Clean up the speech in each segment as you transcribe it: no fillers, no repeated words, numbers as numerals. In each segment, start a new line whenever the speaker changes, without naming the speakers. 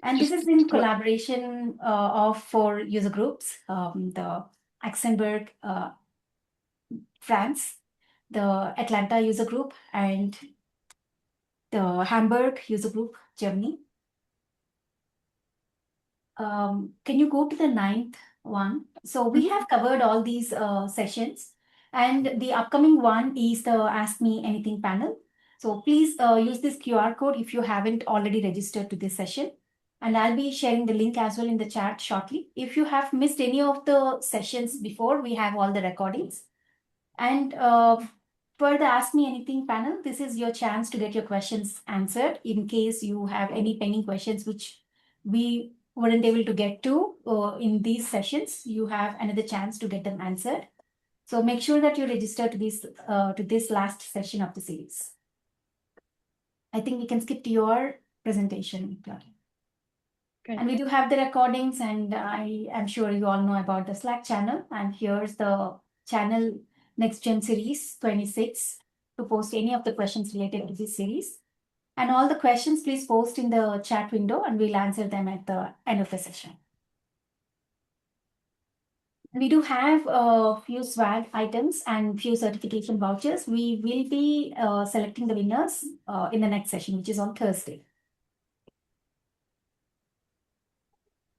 And this is in collaboration of 4 user groups, the Luxembourg, France, the Atlanta user group, and the Hamburg user group, Germany. Can you go to the 9th one? So we have covered all these sessions, and the upcoming one is the Ask Me Anything panel. So please use this QR code if you haven't already registered to this session. And I'll be sharing the link as well in the chat shortly. If you have missed any of the sessions before, we have all the recordings. And for the Ask Me Anything panel, this is your chance to get your questions answered in case you have any pending questions which we weren't able to get to in these sessions. You have another chance to get them answered. So make sure that you register to this last session of the series. I think we can skip to your presentation, Claudia.
Okay.
And we do have the recordings, and I am sure you all know about the Slack channel. And here's the channel Next Gen Series 26 to post any of the questions related to this series. And all the questions, please post in the chat window and we'll answer them at the end of the session. We do have a few swag items and few certification vouchers. We will be selecting the winners in the next session, which is on Thursday.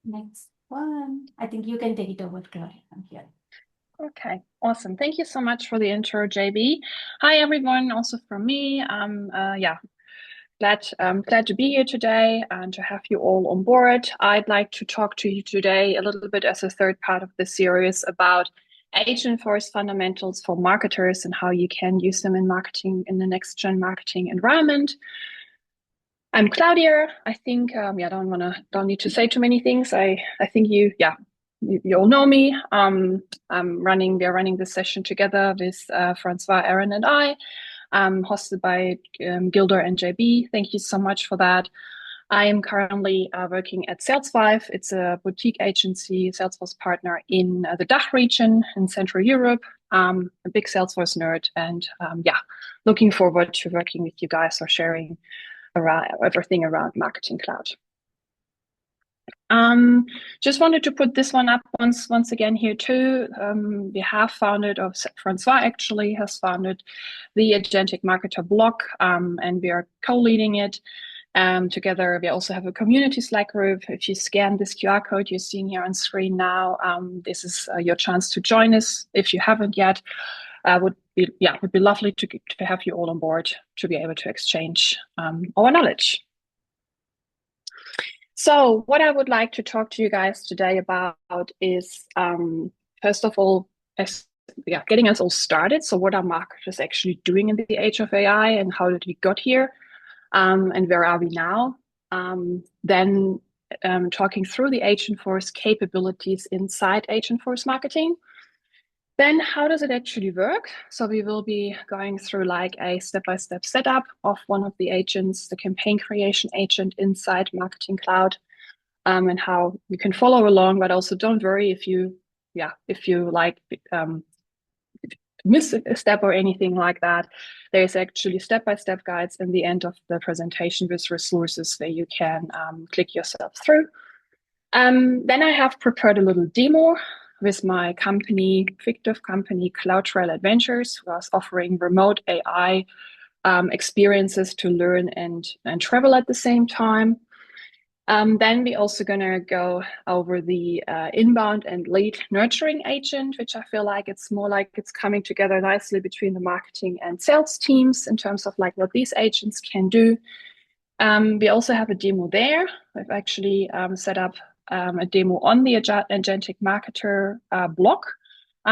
Next one. I think you can take it over, Claudia. I'm here.
Okay, awesome. Thank you so much for the intro, JB. Hi, everyone. Also from me. Glad to be here today and to have you all on board. I'd like to talk to you today a little bit as a third part of the series about Agentforce fundamentals for marketers and how you can use them in marketing in the next gen marketing environment. I'm Claudia. I think don't need to say too many things. I think you all know me. We are running this session together with Francois, Aaron, and I. Hosted by Gilder and JB. Thank you so much for that. I am currently working at Salesforce. It's a boutique agency, Salesforce partner in the DACH region in Central Europe. A big Salesforce nerd, and looking forward to working with you guys or sharing around everything around Marketing Cloud. Just wanted to put this one up once again here too. We have founded, or Francois actually has founded, the Agentic Marketer blog, and we are co-leading it together. We also have a community Slack group. If you scan this QR code you're seeing here on screen now, this is your chance to join us if you haven't yet. Would be lovely to have you all on board to be able to exchange our knowledge. So what I would like to talk to you guys today about is, first of all, getting us all started. So what are marketers actually doing in the age of AI, and how did we got here, and where are we now? Then talking through the Agentforce capabilities inside Agentforce Marketing. Then how does it actually work? So we will be going through like a step-by-step setup of one of the agents, the campaign creation agent inside Marketing Cloud, and how you can follow along, but also don't worry if you like miss a step or anything like that. There's actually step-by-step guides in the end of the presentation with resources where you can click yourself through. Then I have prepared a little demo with my company, fictive company, Cloud Trail Adventures, who is offering remote AI experiences to learn and travel at the same time. Then we're also gonna go over the inbound and lead nurturing agent, which I feel like it's more like it's coming together nicely between the marketing and sales teams in terms of like what these agents can do. We also have a demo there. We've actually set up a demo on the Agentic Marketer blog,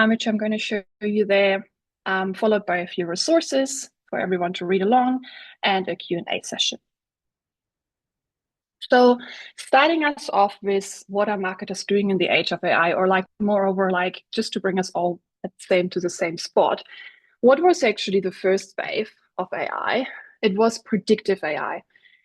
which I'm going to show you there, followed by a few resources for everyone to read along and a Q&A session. So starting us off with what are marketers doing in the age of AI, or like moreover, like just to bring us all to the same spot. What was actually the first wave of AI? It was predictive AI.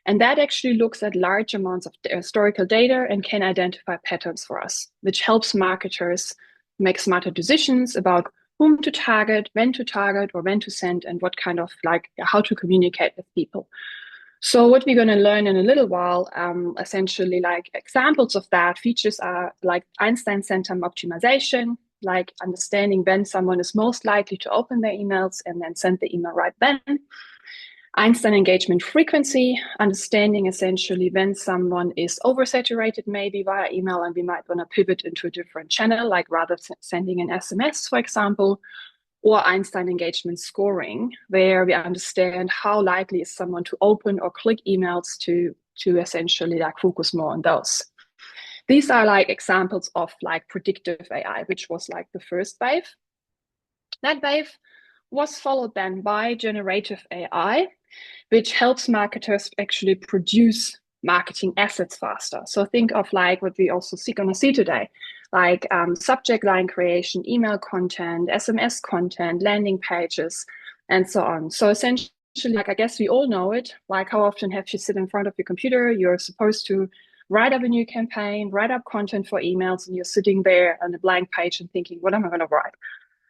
And that actually looks at large amounts of historical data and can identify patterns for us, which helps marketers make smarter decisions about whom to target, when to target, or when to send, and what kind of like how to communicate with people. So what we're going to learn in a little while, essentially like examples of that features are like Einstein center optimization, like understanding when someone is most likely to open their emails and then send the email right then. Einstein engagement frequency, understanding essentially when someone is oversaturated maybe via email and we might want to pivot into a different channel, like rather sending an SMS, for example, or Einstein engagement scoring, where we understand how likely is someone to open or click emails to essentially like focus more on those. These are like examples of like predictive AI, which was like the first wave. That wave was followed then by generative AI, which helps marketers actually produce marketing assets faster. So think of like what we also going to see today, like subject line creation, email content, SMS content, landing pages, and so on. So essentially, like I guess we all know it, like how often have you sit in front of your computer, you're supposed to write up a new campaign, write up content for emails, and you're sitting there on a blank page and thinking, what am I going to write?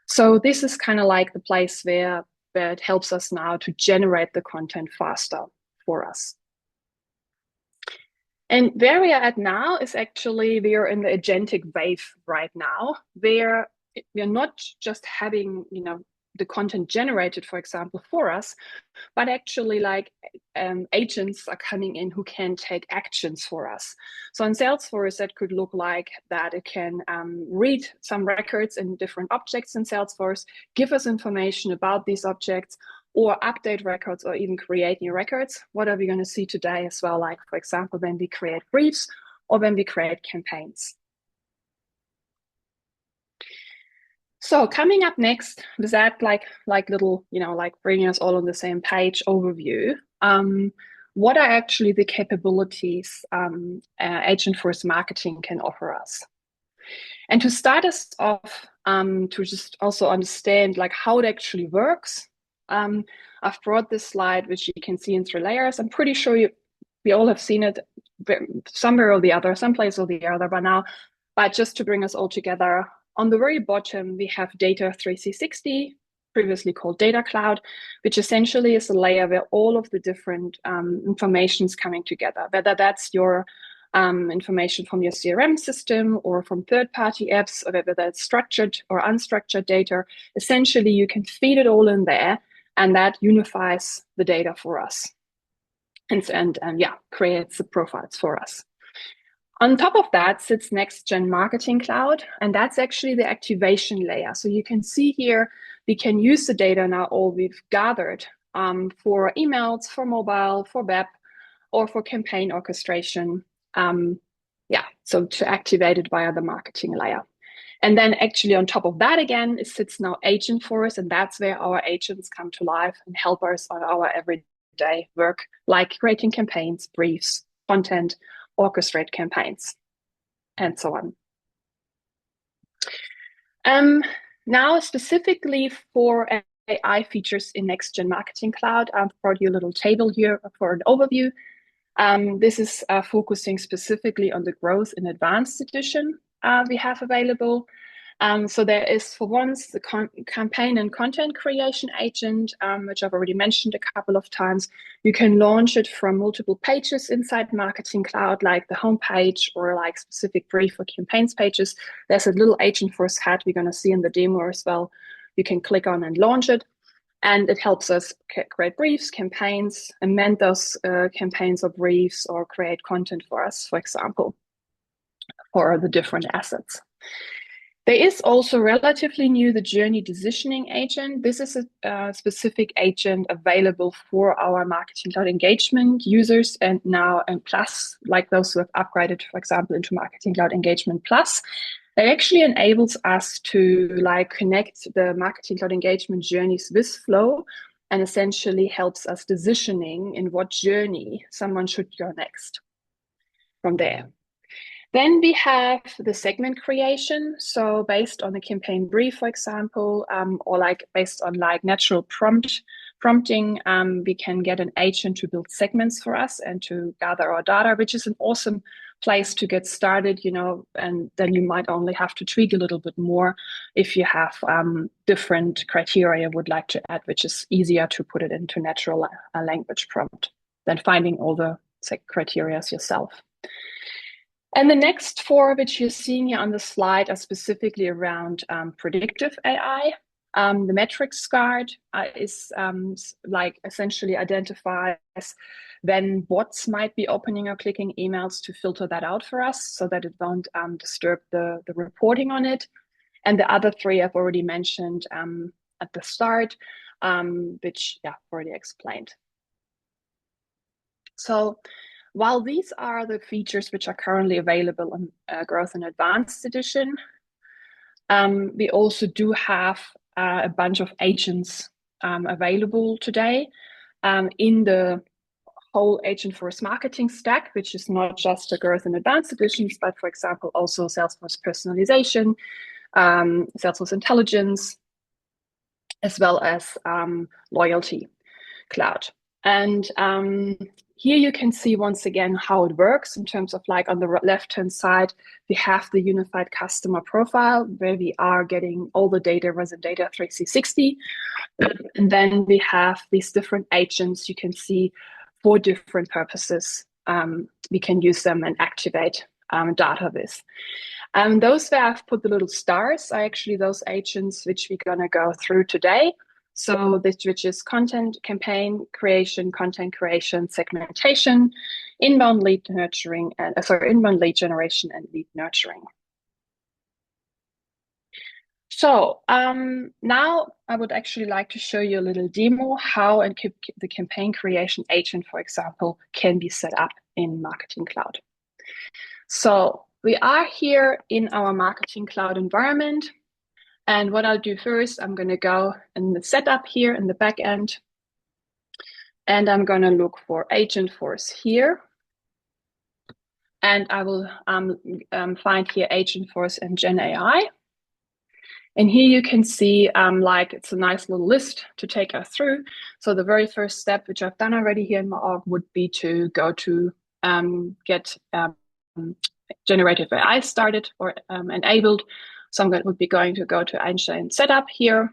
So this is kind of like the place where it helps us now to generate the content faster for us. And where we are at now is actually we are in the agentic wave right now, where we are not just having, the content generated, for example, for us, but actually like agents are coming in who can take actions for us. So in Salesforce, that could look like that it can read some records in different objects in Salesforce, give us information about these objects, or update records, or even create new records. What are we going to see today as well? Like, for example, when we create briefs or when we create campaigns. So coming up next, with that like little, like bringing us all on the same page overview, what are actually the capabilities Agentforce Marketing can offer us? And to start us off, to just also understand like how it actually works, I've brought this slide, which you can see in 3 layers. I'm pretty sure we all have seen it somewhere or the other, someplace or the other by now. But just to bring us all together, on the very bottom, we have Data 360, previously called Data Cloud, which essentially is a layer where all of the different information is coming together, whether that's your information from your CRM system or from third-party apps, or whether that's structured or unstructured data. Essentially, you can feed it all in there, and that unifies the data for us and creates the profiles for us. On top of that sits Next-Gen Marketing Cloud, and that's actually the activation layer. So you can see here, we can use the data now all we've gathered for emails, for mobile, for web, or for campaign orchestration. So to activate it via the marketing layer. And then actually on top of that again, it sits now Agentforce, and that's where our agents come to life and help us on our everyday work, like creating campaigns, briefs, content, orchestrate campaigns, and so on. Now specifically for AI features in Next-Gen Marketing Cloud, I've brought you a little table here for an overview. This is focusing specifically on the growth in advanced edition we have available. So there is, for once, the campaign and content creation agent, which I've already mentioned a couple of times. You can launch it from multiple pages inside Marketing Cloud, like the homepage or like specific brief or campaigns pages. There's a little Agentforce hat we're going to see in the demo as well. You can click on and launch it. And it helps us create briefs, campaigns, amend those campaigns or briefs, or create content for us, for example, for the different assets. There is also relatively new, the Journey Decisioning Agent. This is a specific agent available for our Marketing Cloud Engagement users, and now and Plus, like those who have upgraded, for example, into Marketing Cloud Engagement Plus. It actually enables us to like connect the Marketing Cloud engagement journeys with Flow, and essentially helps us decisioning in what journey someone should go next from there. Then we have the segment creation. So based on a campaign brief, for example, or like based on like natural prompting, we can get an agent to build segments for us and to gather our data, which is an awesome place to get started, and then you might only have to tweak a little bit more if you have different criteria you would like to add, which is easier to put it into natural language prompt. then finding all the criteria yourself. And the next four, which you're seeing here on the slide, are specifically around predictive AI. The metrics card is like essentially identifies when bots might be opening or clicking emails to filter that out for us so that it won't disturb the reporting on it. And the other three I've already mentioned at the start, which I've already explained. So while these are the features which are currently available in Growth and Advanced Edition, we also do have a bunch of agents available today in the whole Agentforce Marketing stack, which is not just the Growth and Advanced Editions, but for example, also Salesforce Personalization, Salesforce Intelligence, as well as Loyalty Cloud. And here you can see once again how it works in terms of like on the left-hand side, we have the unified customer profile where we are getting all the data, resident data 360. And then we have these different agents you can see for different purposes. We can use them and activate data with. Those where I've put the little stars are actually those agents which we're going to go through today. So this, which is content campaign creation, content creation, segmentation, inbound lead nurturing, and inbound lead generation and lead nurturing. So now I would actually like to show you a little demo how the campaign creation agent, for example, can be set up in Marketing Cloud. So we are here in our Marketing Cloud environment. And what I'll do first, I'm going to go in the setup here in the back end. And I'm going to look for Agentforce here. And I will find here Agentforce and Gen AI. And here you can see like it's a nice little list to take us through. So the very first step, which I've done already here in my org, would be to go to get generative AI started or enabled. So would be going to go to Einstein setup here,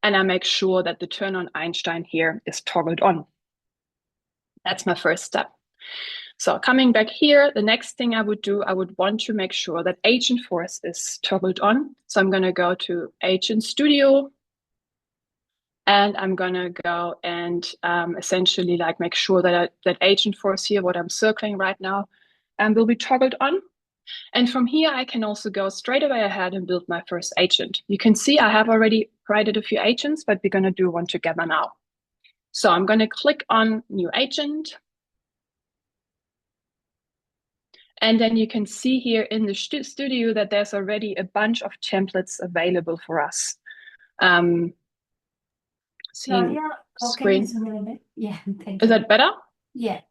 and I make sure that the turn on Einstein here is toggled on. That's my first step. So coming back here, the next thing I would do, I would want to make sure that Agentforce is toggled on. So I'm going to go to Agent Studio, and I'm going to go and essentially like make sure that that Agentforce here, what I'm circling right now, will be toggled on. And from here, I can also go straight away ahead and build my first agent. You can see I have already created a few agents, but we're going to do one together now. So I'm going to click on New Agent. And then you can see here in the studio that there's already a bunch of templates available for us.
Claudia, can you zoom in a little bit? Yeah, thank you.
Is that better?
Yeah.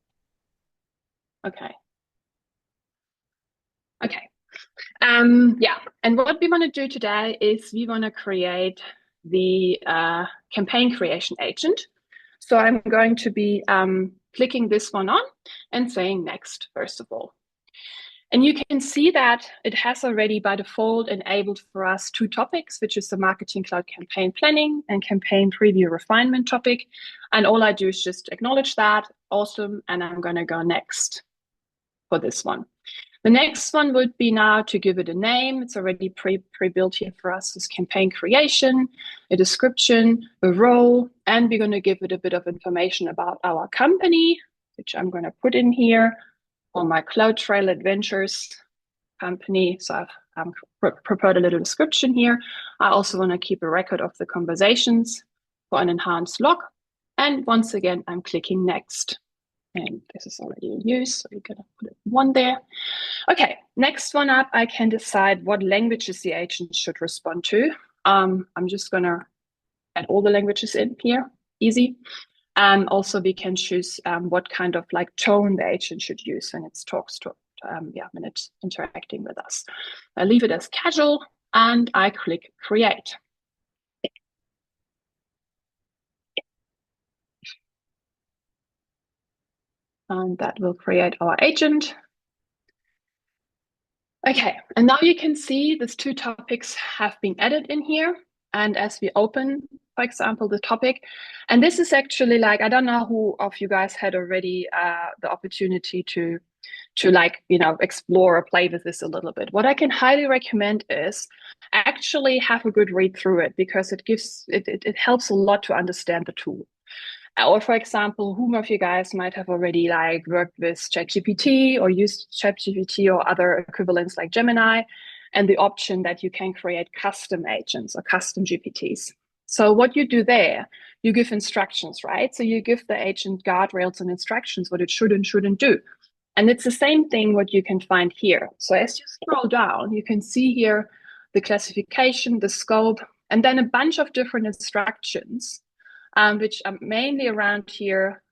Okay. Okay. Yeah, and what we want to do today is we want to create the campaign creation agent. So I'm going to be clicking this one on and saying next, first of all. And you can see that it has already by default enabled for us two topics, which is the Marketing Cloud campaign planning and campaign preview refinement topic. And all I do is just acknowledge that. Awesome. And I'm going to go next for this one. The next one would be now to give it a name. It's already pre-built here for us. This campaign creation, a description, a role, and we're going to give it a bit of information about our company, which I'm going to put in here on my Cloud Trail Adventures company. So I've prepared a little description here. I also want to keep a record of the conversations for an enhanced log. And once again, I'm clicking next. And this is already in use, so we're going to put one there. Okay, next one up, I can decide what languages the agent should respond to. I'm just going to add all the languages in here, easy. Also, we can choose what kind of like tone the agent should use when it talks to, when it's interacting with us. I leave it as casual, and I click create. And that will create our agent. Okay, and now you can see these two topics have been added in here. And as we open for example, the topic. And this is actually like, I don't know who of you guys had already the opportunity to like, explore or play with this a little bit. What I can highly recommend is actually have a good read through it, because it helps a lot to understand the tool. Or for example, whom of you guys might have already like worked with ChatGPT or used ChatGPT or other equivalents like Gemini, and the option that you can create custom agents or custom GPTs. So what you do there, you give instructions, right? So you give the agent guardrails and instructions, what it should and shouldn't do. And it's the same thing what you can find here. So as you scroll down, you can see here the classification, the scope, and then a bunch of different instructions, which are mainly around here,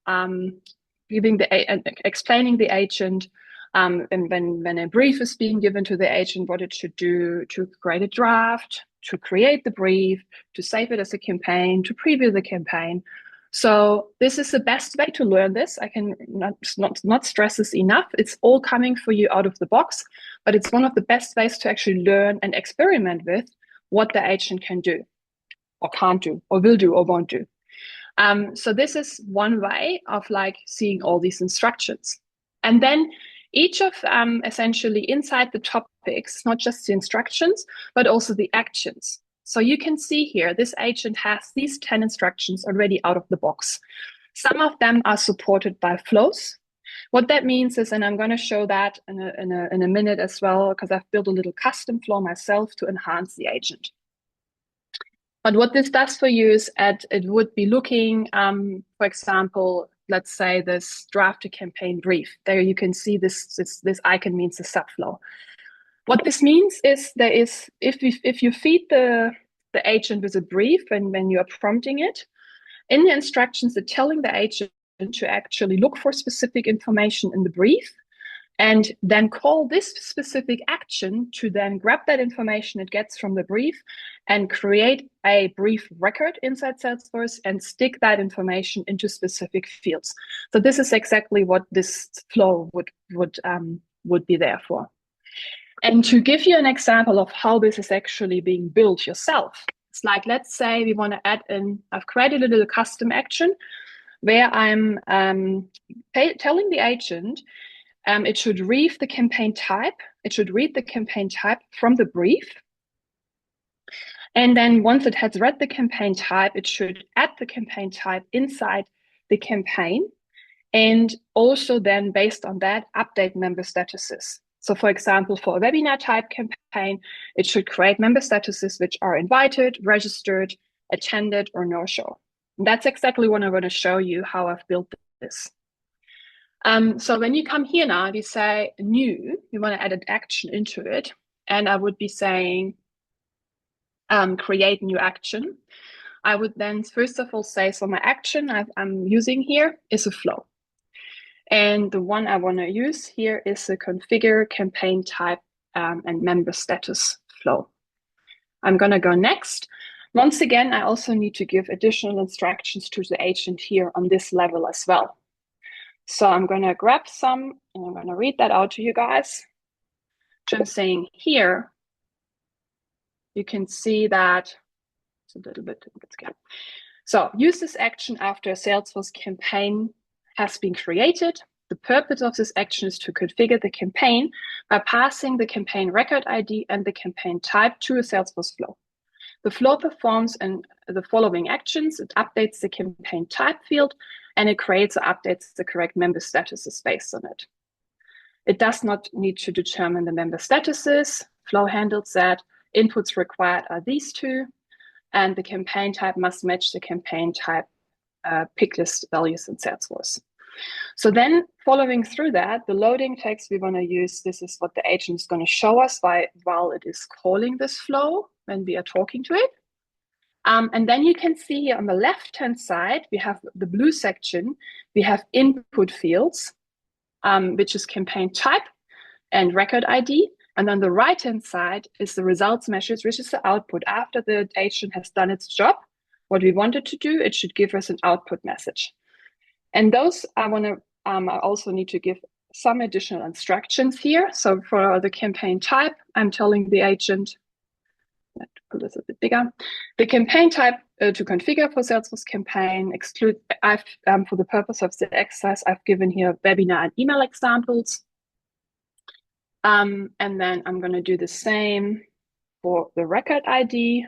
explaining the agent, and when a brief is being given to the agent, what it should do to create a draft, to create the brief, to save it as a campaign, to preview the campaign. So this is the best way to learn this. I can not stress this enough. It's all coming for you out of the box, but it's one of the best ways to actually learn and experiment with what the agent can do or can't do or will do or won't do. So this is one way of like seeing all these instructions. And then each of essentially inside the topics, not just the instructions, but also the actions. So you can see here, this agent has these 10 instructions already out of the box. Some of them are supported by flows. What that means is, and I'm going to show that in a minute as well, because I've built a little custom flow myself to enhance the agent. But what this does for you is it would be looking, for example, let's say this draft a campaign brief. There you can see this icon means the subflow. What this means is if you feed the agent with a brief and when you are prompting it, in the instructions, they're telling the agent to actually look for specific information in the brief and then call this specific action to then grab that information it gets from the brief and create a brief record inside Salesforce and stick that information into specific fields. So this is exactly what this flow would be there for. And to give you an example of how this is actually being built yourself, it's like, let's say we want to add in, I've created a little custom action where I'm telling the agent it should read the campaign type. It should read the campaign type from the brief. And then once it has read the campaign type, it should add the campaign type inside the campaign. And also then based on that, update member statuses. So for example, for a webinar type campaign, it should create member statuses which are invited, registered, attended, or no-show. That's exactly what I'm going to show you how I've built this. So when you come here now, we say new, we want to add an action into it. And I would be saying create new action. I would then first of all say, so my action I'm using here is a flow. And the one I want to use here is the configure campaign type and member status flow. I'm going to go next. Once again, I also need to give additional instructions to the agent here on this level as well. So I'm going to grab some and I'm going to read that out to you guys. I'm saying here, you can see that it's a little bit, let's get. So use this action after a Salesforce campaign has been created. The purpose of this action is to configure the campaign by passing the campaign record ID and the campaign type to a Salesforce flow. The flow performs in the following actions. It updates the campaign type field and it creates or updates the correct member statuses based on it. It does not need to determine the member statuses. Flow handles that. Inputs required are these two, and the campaign type must match the campaign type pick list values in Salesforce. So then following through that, the loading text we want to use, this is what the agent is going to show us while it is calling this flow when we are talking to it. And then you can see here on the left-hand side, we have the blue section, we have input fields, which is campaign type and record ID. And on the right-hand side is the results measures, which is the output. After the agent has done its job, what we wanted to do, it should give us an output message. And those I also need to give some additional instructions here. So for the campaign type, I'm telling the agent, pull this a bit bigger. The campaign type to configure for Salesforce campaign exclude. I've for the purpose of the exercise, I've given here webinar and email examples. And then I'm going to do the same for the record ID.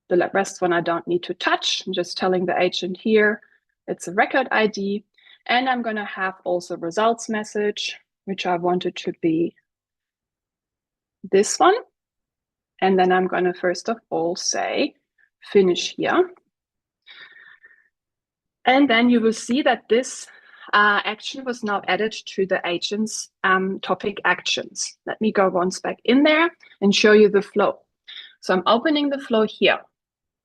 The rest one I don't need to touch. I'm just telling the agent here it's a record ID. And I'm going to have also results message, which I wanted to be this one. And then I'm going to first of all say finish here. And then you will see that this action was now added to the agent's topic actions. Let me go once back in there and show you the flow. So I'm opening the flow here.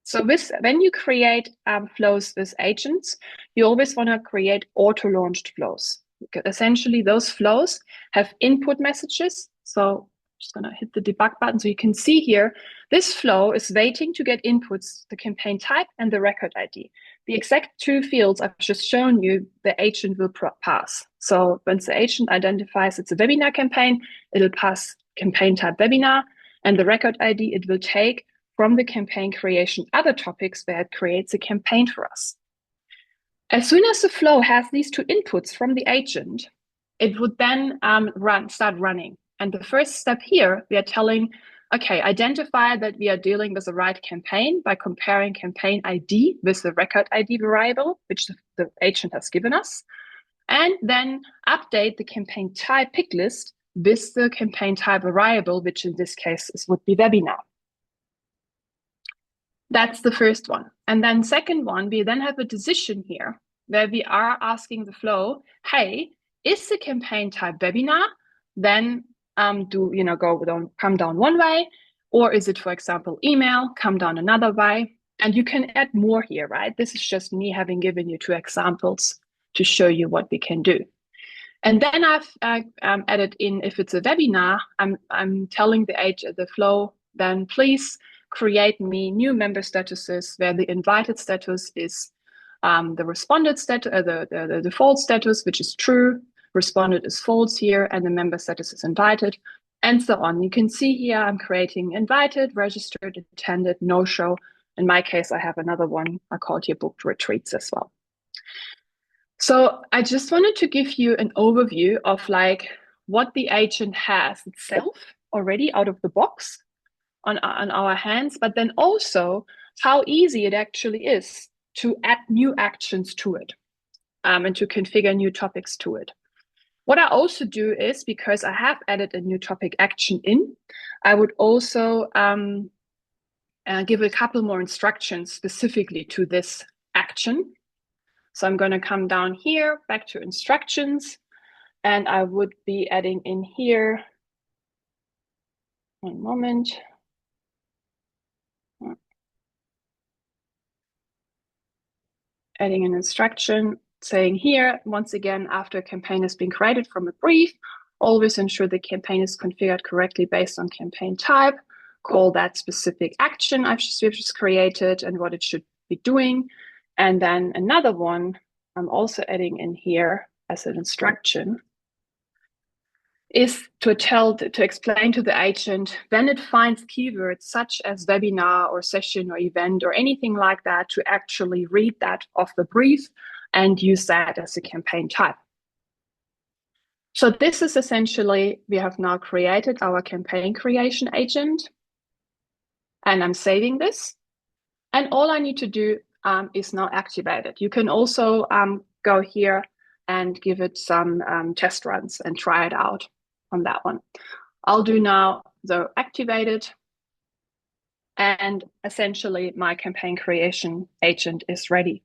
So when you create flows with agents, you always want to create auto-launched flows. Essentially, those flows have input messages. So I'm just going to hit the debug button. So you can see here, this flow is waiting to get inputs, the campaign type and the record ID. The exact two fields I've just shown you, the agent will pass. So once the agent identifies it's a webinar campaign, it'll pass campaign type webinar, and the record ID it will take from the campaign creation other topics where it creates a campaign for us. As soon as the flow has these two inputs from the agent, it would then start running. And the first step here, we are telling, okay, identify that we are dealing with the right campaign by comparing campaign ID with the record ID variable, which the agent has given us, and then update the campaign type pick list with the campaign type variable, which in this case would be webinar. That's the first one. And then second one, we then have a decision here where we are asking the flow, hey, is the campaign type webinar? Then come down one way, or is it, for example, email, come down another way? And you can add more here, right? This is just me having given you two examples to show you what we can do. And then I've added in, if it's a webinar, I'm telling the flow, then please create me new member statuses where the invited status is the responded status, the default status, which is true, responded is false here, and the member status is invited, and so on. You can see here I'm creating invited, registered, attended, no-show. In my case, I have another one I called here booked retreats as well. So I just wanted to give you an overview of like what the agent has itself already out of the box on our hands, but then also how easy it actually is to add new actions to it and to configure new topics to it. What I also do is, because I have added a new topic action in, I would also give a couple more instructions specifically to this action. So I'm going to come down here, back to instructions, and I would be adding in here, one moment. Adding an instruction saying here, once again, after a campaign has been created from a brief, always ensure the campaign is configured correctly based on campaign type, call that specific action we've just created and what it should be doing. And then another one I'm also adding in here as an instruction is to explain to the agent when it finds keywords such as webinar or session or event or anything like that, to actually read that off the brief and use that as a campaign type. So this is essentially, we have now created our campaign creation agent, and I'm saving this. And all I need to do is now activate it. You can also go here and give it some test runs and try it out on that one. I'll do now the activated, and essentially my campaign creation agent is ready.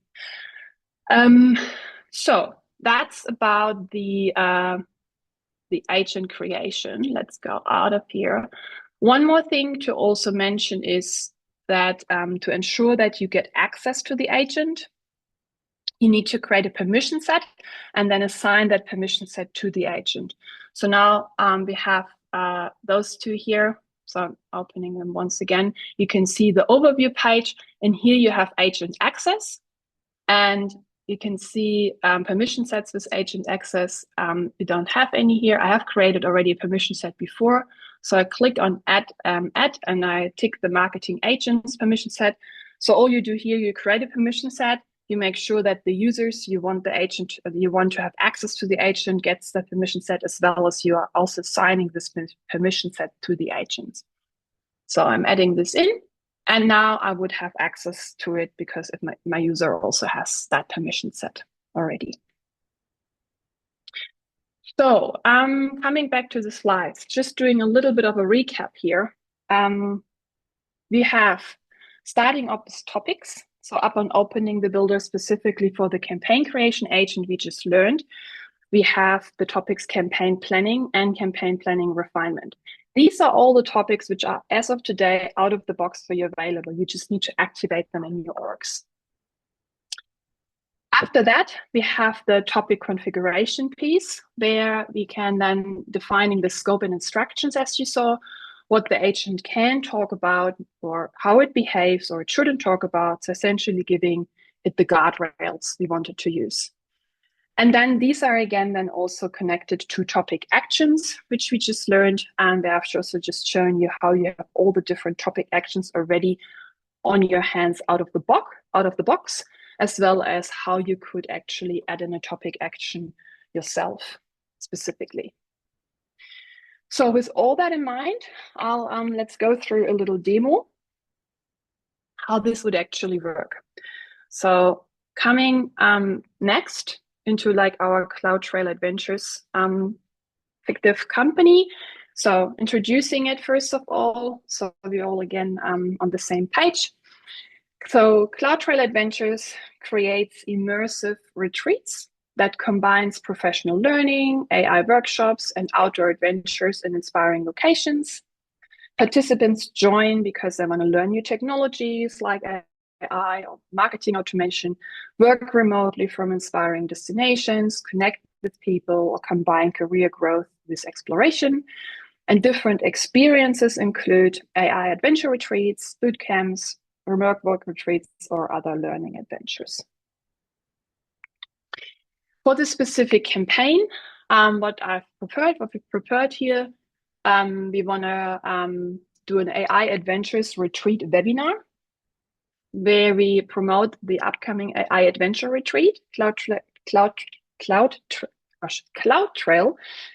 So that's about the agent creation. Let's go out of here. One more thing to also mention is that to ensure that you get access to the agent, you need to create a permission set and then assign that permission set to the agent. So now we have those two here. So I'm opening them once again. You can see the overview page, and here you have agent access, and you can see permission sets with agent access. We don't have any here. I have created already a permission set before, So I click on add, and I tick the marketing agents permission set. So all you do here, you create a permission set. You make sure that the users you want to have access to the agent gets the permission set, as well as you are also assigning this permission set to the agent. So I'm adding this in, and now I would have access to it because if my user also has that permission set already. So coming back to the slides, just doing a little bit of a recap here. We have starting up with topics. So upon opening the builder specifically for the campaign creation agent we just learned, we have the topics campaign planning and campaign planning refinement. These are all the topics which are, as of today, out of the box for you available. You just need to activate them in your orgs. After that, we have the topic configuration piece, where we can then defining the scope and instructions, as you saw, what the agent can talk about or how it behaves or it shouldn't talk about. So essentially giving it the guardrails we wanted to use. And then these are again then also connected to topic actions, which we just learned. And I've also just shown you how you have all the different topic actions already on your hands out of the box, as well as how you could actually add in a topic action yourself specifically. So with all that in mind, let's go through a little demo how this would actually work. So coming next into like our CloudTrail Adventures fictive company. So introducing it first of all, so we're all again on the same page. So CloudTrail Adventures creates immersive retreats that combines professional learning, AI workshops, and outdoor adventures in inspiring locations. Participants join because they want to learn new technologies like AI or marketing automation, work remotely from inspiring destinations, connect with people, or combine career growth with exploration. And different experiences include AI adventure retreats, boot camps, remote work retreats, or other learning adventures. For this specific campaign, what we prepared here, we want to do an AI adventures retreat webinar where we promote the upcoming AI adventure retreat. CloudTrail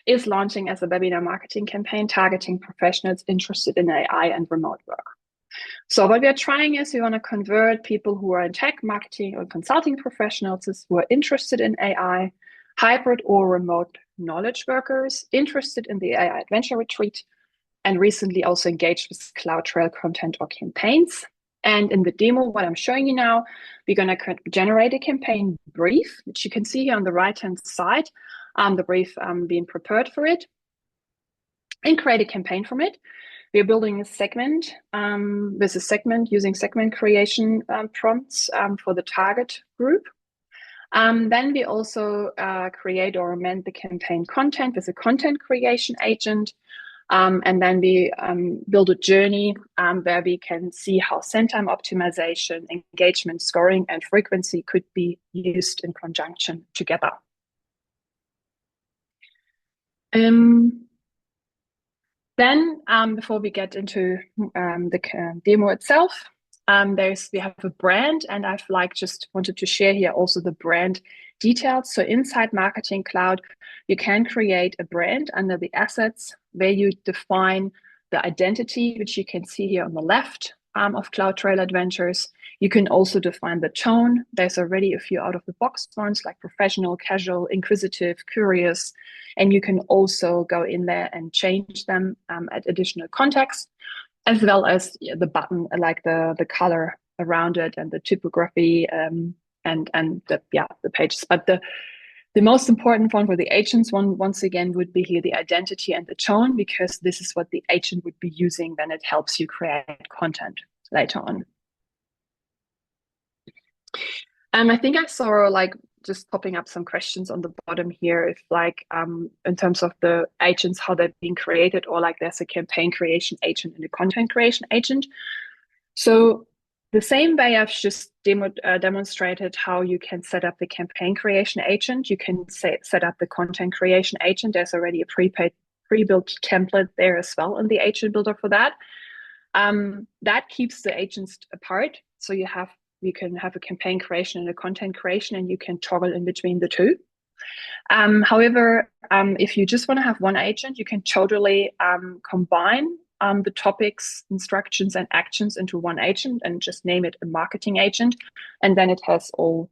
is launching as a webinar marketing campaign targeting professionals interested in AI and remote work. So what we are trying is we want to convert people who are in tech, marketing, or consulting professionals who are interested in AI, hybrid or remote knowledge workers, interested in the AI adventure retreat, and recently also engaged with CloudTrail content or campaigns. And in the demo, what I'm showing you now, we're going to generate a campaign brief, which you can see here on the right-hand side, the brief being prepared for it, and create a campaign from it. We're building a segment with a segment using segment creation prompts for the target group. Then we also create or amend the campaign content with a content creation agent. And then we build a journey where we can see how send time optimization, engagement scoring, and frequency could be used in conjunction together. Then, before we get into the demo itself, we have a brand, and I've just wanted to share here also the brand details. So inside Marketing Cloud, you can create a brand under the assets where you define the identity, which you can see here on the left of CloudTrail Adventures. You can also define the tone. There's already a few out of the box ones like professional, casual, inquisitive, curious, and you can also go in there and change them at additional context, as well as the button, like the color around it and the typography and the pages. But the most important one for the agents once again would be here the identity and the tone, because this is what the agent would be using when it helps you create content later on. I think I saw just popping up some questions on the bottom here, if in terms of the agents, how they're being created, or there's a campaign creation agent and a content creation agent. So the same way I've just demonstrated how you can set up the campaign creation agent, you can set up the content creation agent. There's already a prepaid pre-built template there as well in the agent builder for that. That keeps the agents apart. So you can have a campaign creation and a content creation, and you can toggle in between the two. However, if you just want to have one agent, you can totally combine the topics, instructions, and actions into one agent and just name it a marketing agent. And then it has all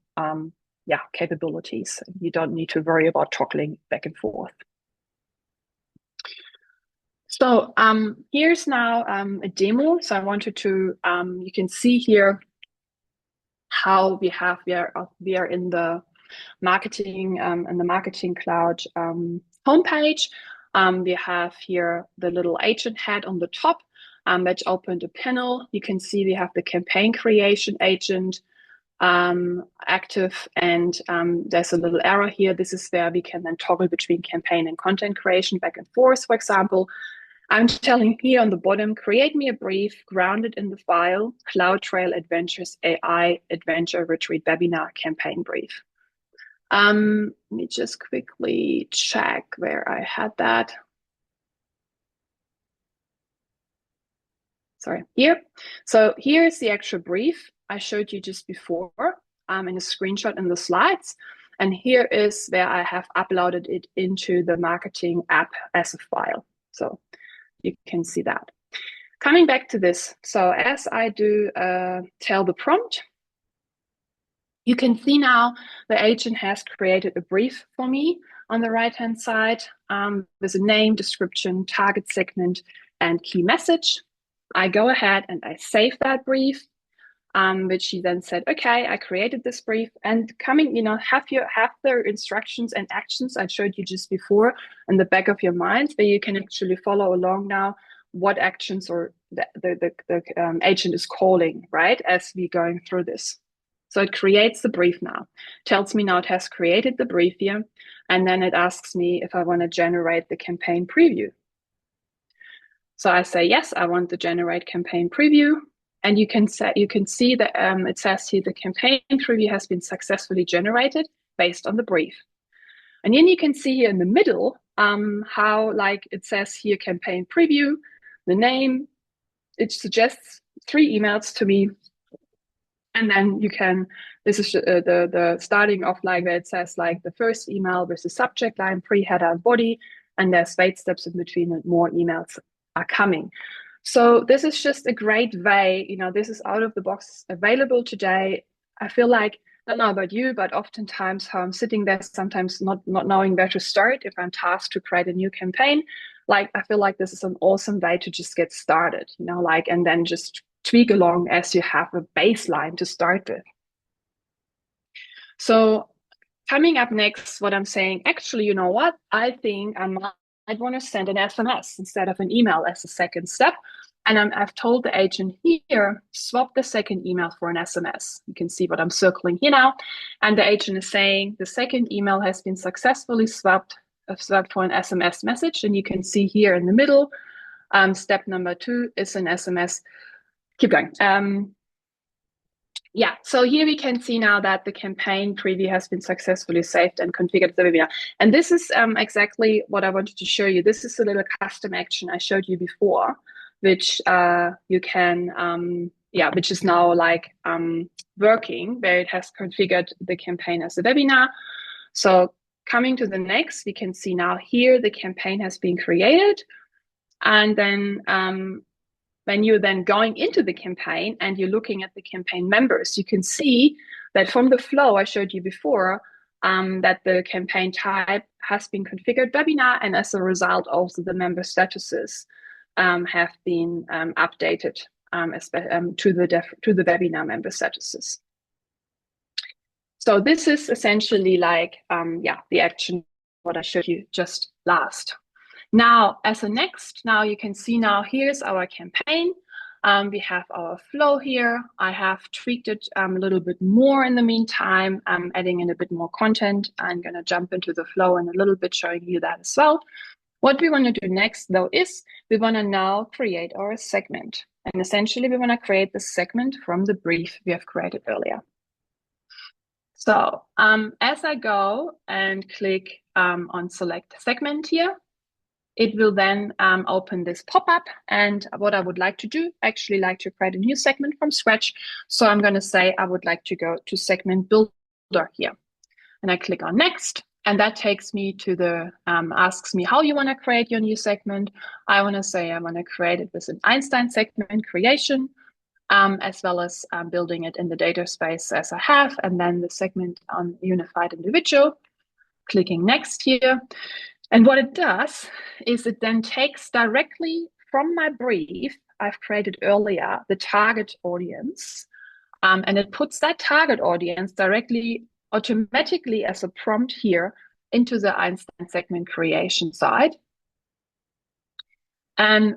capabilities. You don't need to worry about toggling back and forth. So here's now a demo. So I wanted to, you can see here how we are in the marketing and the Marketing Cloud homepage. We have here the little agent head on the top, which opened a panel. You can see we have the campaign creation agent active, and there's a little arrow here. This is where we can then toggle between campaign and content creation back and forth. For example, I'm telling here on the bottom, create me a brief grounded in the file, CloudTrail Adventures AI Adventure Retreat Webinar Campaign Brief. Let me just quickly check where I had that. Sorry, here. So here's the actual brief I showed you just before in a screenshot in the slides. And here is where I have uploaded it into the marketing app as a file. So you can see that. Coming back to this. So as I do tell the prompt, you can see now the agent has created a brief for me on the right-hand side with a name, description, target segment, and key message. I go ahead and I save that brief, which she then said, okay, I created this brief, and have the instructions and actions I showed you just before in the back of your mind, where you can actually follow along now what actions or the agent is calling, right, as we're going through this. So it creates the brief now, tells me now it has created the brief here, and then it asks me if I want to generate the campaign preview. So I say, yes, I want to generate campaign preview. And you can see that it says here the campaign preview has been successfully generated based on the brief. And then you can see here in the middle how, like it says here, campaign preview, the name, it suggests 3 emails to me. And then this is the starting of like where it says like the first email with the subject line, pre-header, and body, and there's wait steps in between and more emails are coming. So this is just a great way, this is out of the box available today. I feel like, I don't know about you, but oftentimes how I'm sitting there, sometimes not knowing where to start if I'm tasked to create a new campaign. Like, I feel like this is an awesome way to just get started, and then just tweak along as you have a baseline to start with. So coming up next, what I'm saying, actually, you know what? I think I'd want to send an SMS instead of an email as a second step. And I've told the agent here, swap the second email for an SMS. You can see what I'm circling here now. And the agent is saying the second email has been successfully swapped for an SMS message. And you can see here in the middle, step number 2 is an SMS. Keep going. So here we can see now that the campaign preview has been successfully saved and configured the webinar. And this is exactly what I wanted to show you. This is a little custom action I showed you before, which you can, which is now like working, where it has configured the campaign as a webinar. So coming to the next, we can see now here the campaign has been created. And then when you're then going into the campaign and you're looking at the campaign members, you can see that from the flow I showed you before, that the campaign type has been configured webinar, and as a result, also the member statuses have been updated to the webinar member statuses. So this is essentially like, the action, what I showed you just last. Now, as a next, now you can see now here's our campaign. We have our flow here. I have tweaked it a little bit more in the meantime. I'm adding in a bit more content. I'm going to jump into the flow in a little bit, showing you that as well. What we want to do next, though, is we want to now create our segment. And essentially, we want to create the segment from the brief we have created earlier. So as I go and click on select segment here, it will then open this pop-up. And what I would like to do, actually like to create a new segment from scratch. So I'm going to say I would like to go to segment builder here. And I click on next. And that takes me to the, asks me how you want to create your new segment. I want to say I want to create it with an Einstein segment creation, as well as building it in the data space as I have. And then the segment on unified individual, clicking next here. And what it does is it then takes directly from my brief I've created earlier, the target audience, and it puts that target audience directly automatically as a prompt here into the Einstein segment creation side. And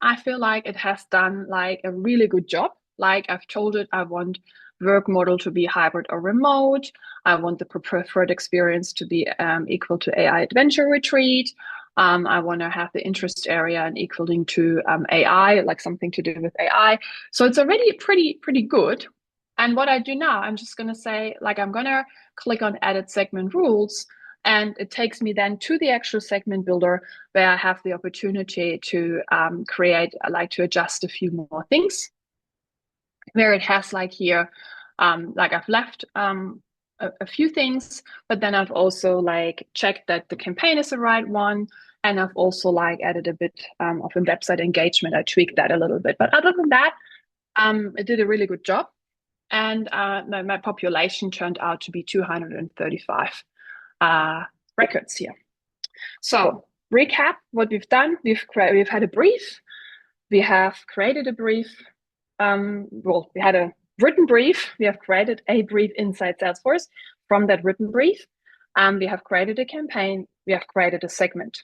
I feel like it has done like a really good job. Like I've told it, I want work model to be hybrid or remote. I want the preferred experience to be equal to AI adventure retreat. I want to have the interest area and equaling to AI, like something to do with AI. So it's already pretty good. And what I do now, I'm just going to say, like, I'm going to click on edit segment rules. And it takes me then to the actual segment builder where I have the opportunity to create, like to adjust a few more things. Where it has like here, like I've left a few things, but then I've also like checked that the campaign is the right one. And I've also like added a bit of a website engagement. I tweaked that a little bit, but other than that, it did a really good job. And my population turned out to be 235 records here. So recap what we've done. We've had a brief. We have created a brief. Well, we had a written brief. We have created a brief inside Salesforce from that written brief. We have created a campaign. We have created a segment.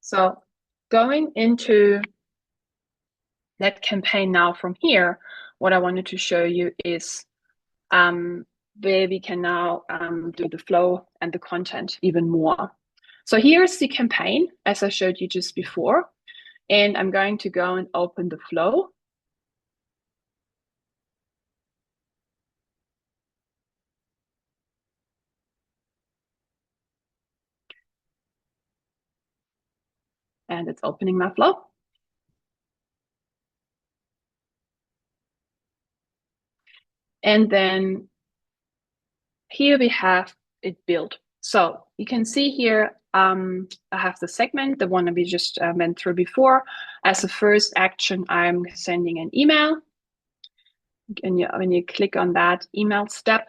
So going into that campaign now from here, what I wanted to show you is where we can now do the flow and the content even more. So here's the campaign, as I showed you just before. And I'm going to go and open the flow. And it's opening my flow. And then here we have it built. So you can see here, I have the segment, the one that we just went through before. As a first action, I'm sending an email. And when you click on that email step,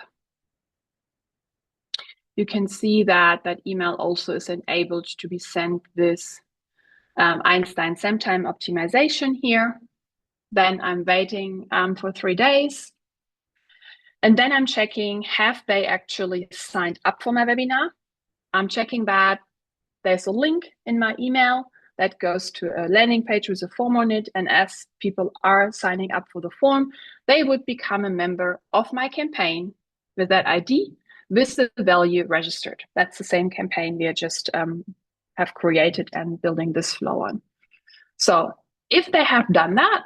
you can see that that email also is enabled to be sent with Einstein same time optimization here. Then I'm waiting for 3 days. And then I'm checking, have they actually signed up for my webinar? I'm checking that there's a link in my email that goes to a landing page with a form on it. And as people are signing up for the form, they would become a member of my campaign with that ID, with the value registered. That's the same campaign we just have created and building this flow on. So if they have done that,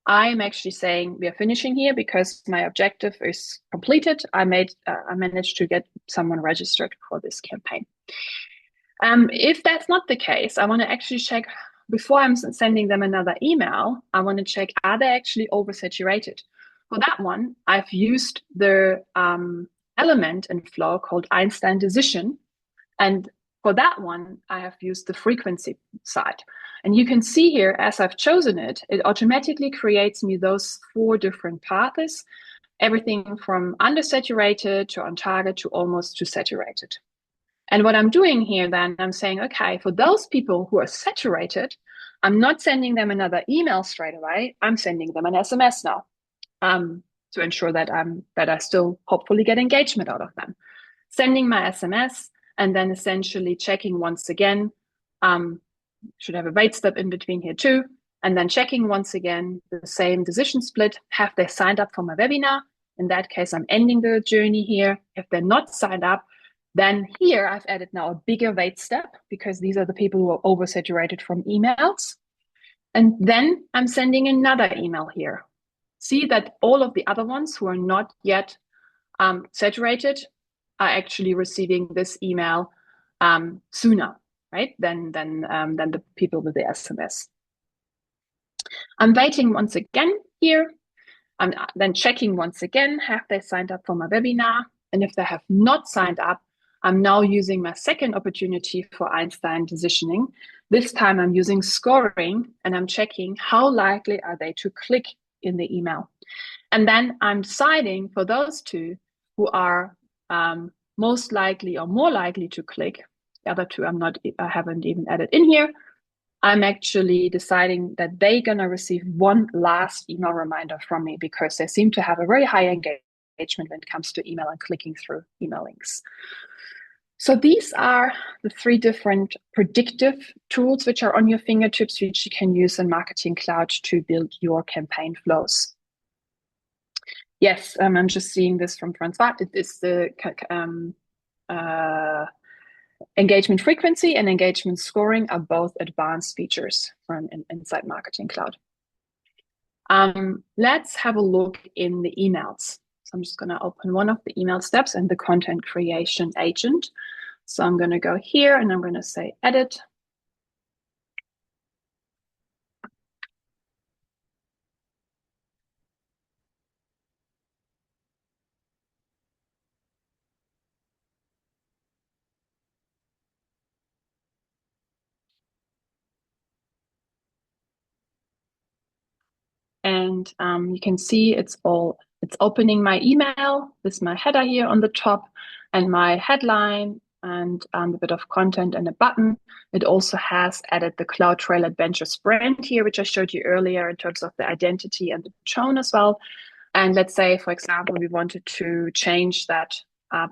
I'm actually saying we are finishing here because my objective is completed. I managed to get someone registered for this campaign. If that's not the case, I want to actually check before I'm sending them another email. I want to check, are they actually oversaturated? For that one, I've used the element in flow called Einstein decision. And for that one, I have used the frequency side. And you can see here, as I've chosen it, it automatically creates me those 4 different paths, everything from undersaturated to on target to almost to saturated. And what I'm doing here then, I'm saying, okay, for those people who are saturated, I'm not sending them another email straight away. I'm sending them an SMS now to ensure that I still hopefully get engagement out of them. Sending my SMS and then essentially checking once again, should have a wait step in between here too, and then checking once again the same decision split. Have they signed up for my webinar? In that case, I'm ending the journey here. If they're not signed up, then here I've added now a bigger wait step because these are the people who are oversaturated from emails. And then I'm sending another email here. See that all of the other ones who are not yet saturated are actually receiving this email sooner. right, than the people with the SMS. I'm waiting once again here. I'm then checking once again, have they signed up for my webinar? And if they have not signed up, I'm now using my second opportunity for Einstein decisioning. This time I'm using scoring, and I'm checking how likely are they to click in the email. And then I'm deciding for those two who are most likely or more likely to click. The other two I haven't even added in here. I'm actually deciding that they're going to receive one last email reminder from me because they seem to have a very high engagement when it comes to email and clicking through email links. So these are the 3 different predictive tools which are on your fingertips, which you can use in Marketing Cloud to build your campaign flows. Yes, I'm just seeing this from Francois. It is the engagement frequency and engagement scoring are both advanced features from inside Marketing Cloud. Let's have a look in the emails. So I'm just going to open one of the email steps and the content creation agent. So I'm going to go here and I'm going to say edit. And you can see it's opening my email. This is my header here on the top and my headline and a bit of content and a button. It also has added the Cloud Trail Adventures brand here, which I showed you earlier in terms of the identity and the tone as well. And let's say, for example, we wanted to change that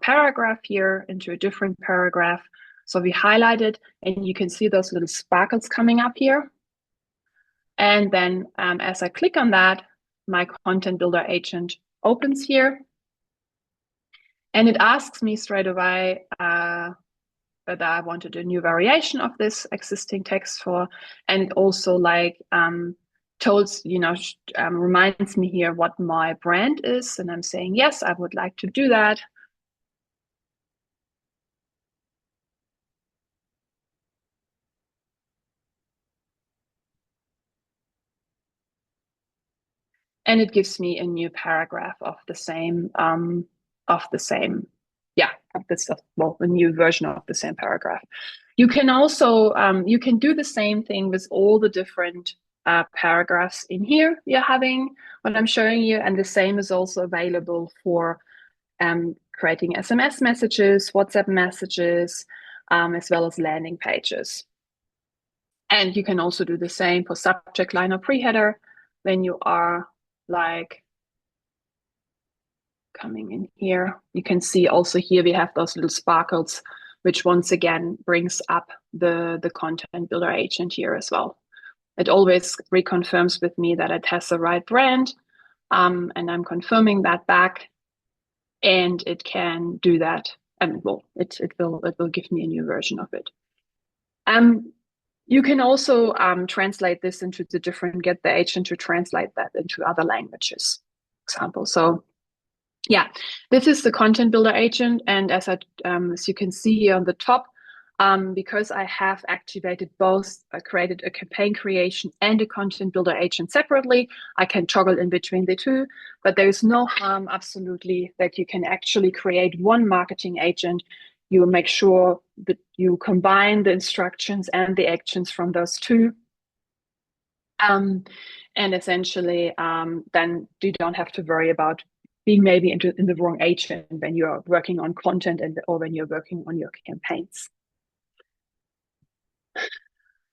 paragraph here into a different paragraph. So we highlight it and you can see those little sparkles coming up here. And then as I click on that, my content builder agent opens here. And it asks me straight away whether I wanted a new variation of this existing text for, and it also like reminds me here what my brand is. And I'm saying, yes, I would like to do that. And it gives me a new paragraph of the same, a new version of the same paragraph. You can also, you can do the same thing with all the different paragraphs in here you're having, what I'm showing you. And the same is also available for creating SMS messages, WhatsApp messages, as well as landing pages. And you can also do the same for subject line or pre-header when you are like coming in here. You can see also here we have those little sparkles, which once again brings up the content builder agent here as well. It always reconfirms with me that it has the right brand, and I'm confirming that back, and it can do that, and it will give me a new version of it. You can also translate this into get the agent to translate that into other languages, for example. So yeah, this is the content builder agent. And as you can see here on the top, because I have activated both, I created a campaign creation and a content builder agent separately, I can toggle in between the two, but there is no harm absolutely that you can actually create one marketing agent. You make sure that you combine the instructions and the actions from those two. And essentially, then you don't have to worry about being maybe in the wrong agent when you're working on content or when you're working on your campaigns.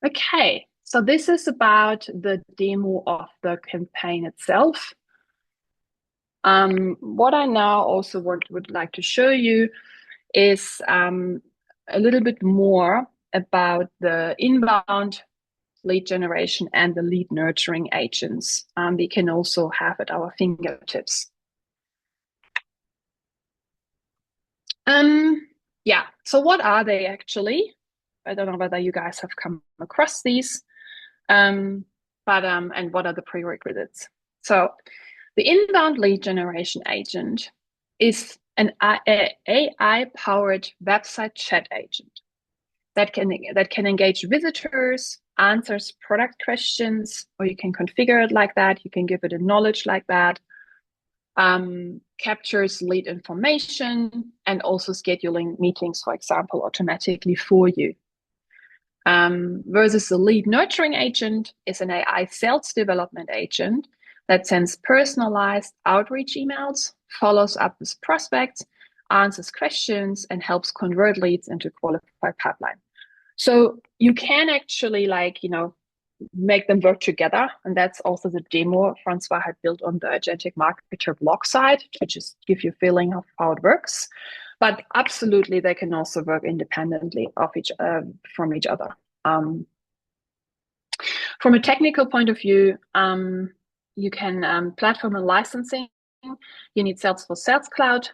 Okay, so this is about the demo of the campaign itself. What I now also would like to show you is a little bit more about the inbound lead generation and the lead nurturing agents we can also have at our fingertips. Yeah, so what are they actually? I don't know whether you guys have come across these, and what are the prerequisites? So the inbound lead generation agent is an AI-powered website chat agent. that can engage visitors, answers product questions, or you can configure it like that. You can give it a knowledge like that. Captures lead information, and also scheduling meetings, for example, automatically for you. Versus the lead nurturing agent is an AI sales development agent that sends personalized outreach emails, follows up with prospects, answers questions, and helps convert leads into qualified pipeline. So you can actually make them work together. And that's also the demo Francois had built on the Agentic Marketer blog site to just give you a feeling of how it works. But absolutely, they can also work independently from each other. From a technical point of view, you can platform and licensing. You need Salesforce Sales Cloud,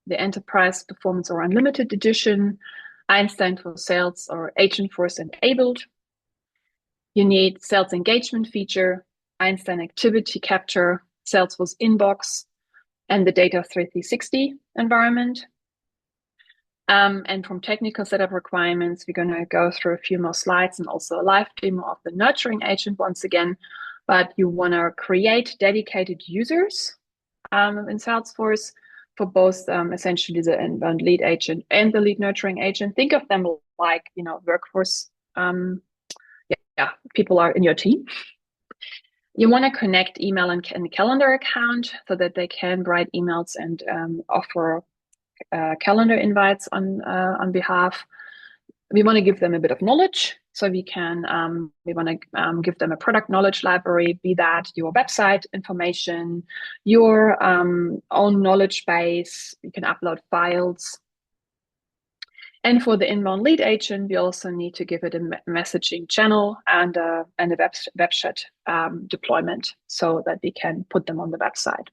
the Enterprise Performance or Unlimited Edition, Einstein for Sales or Agentforce enabled. You need sales engagement feature, Einstein activity capture, Salesforce inbox, and the Data 360 environment. And from technical setup requirements, we're going to go through a few more slides and also a live demo of the nurturing agent once again. But you want to create dedicated users in Salesforce for both essentially the inbound lead agent and the lead nurturing agent. Think of them like, workforce. People are in your team. You want to connect email and calendar account so that they can write emails and offer calendar invites on behalf. We want to give them a bit of knowledge, so we want to give them a product knowledge library, be that your website information, your own knowledge base. You can upload files. And for the inbound lead agent, we also need to give it a messaging channel and a web chat deployment so that we can put them on the website.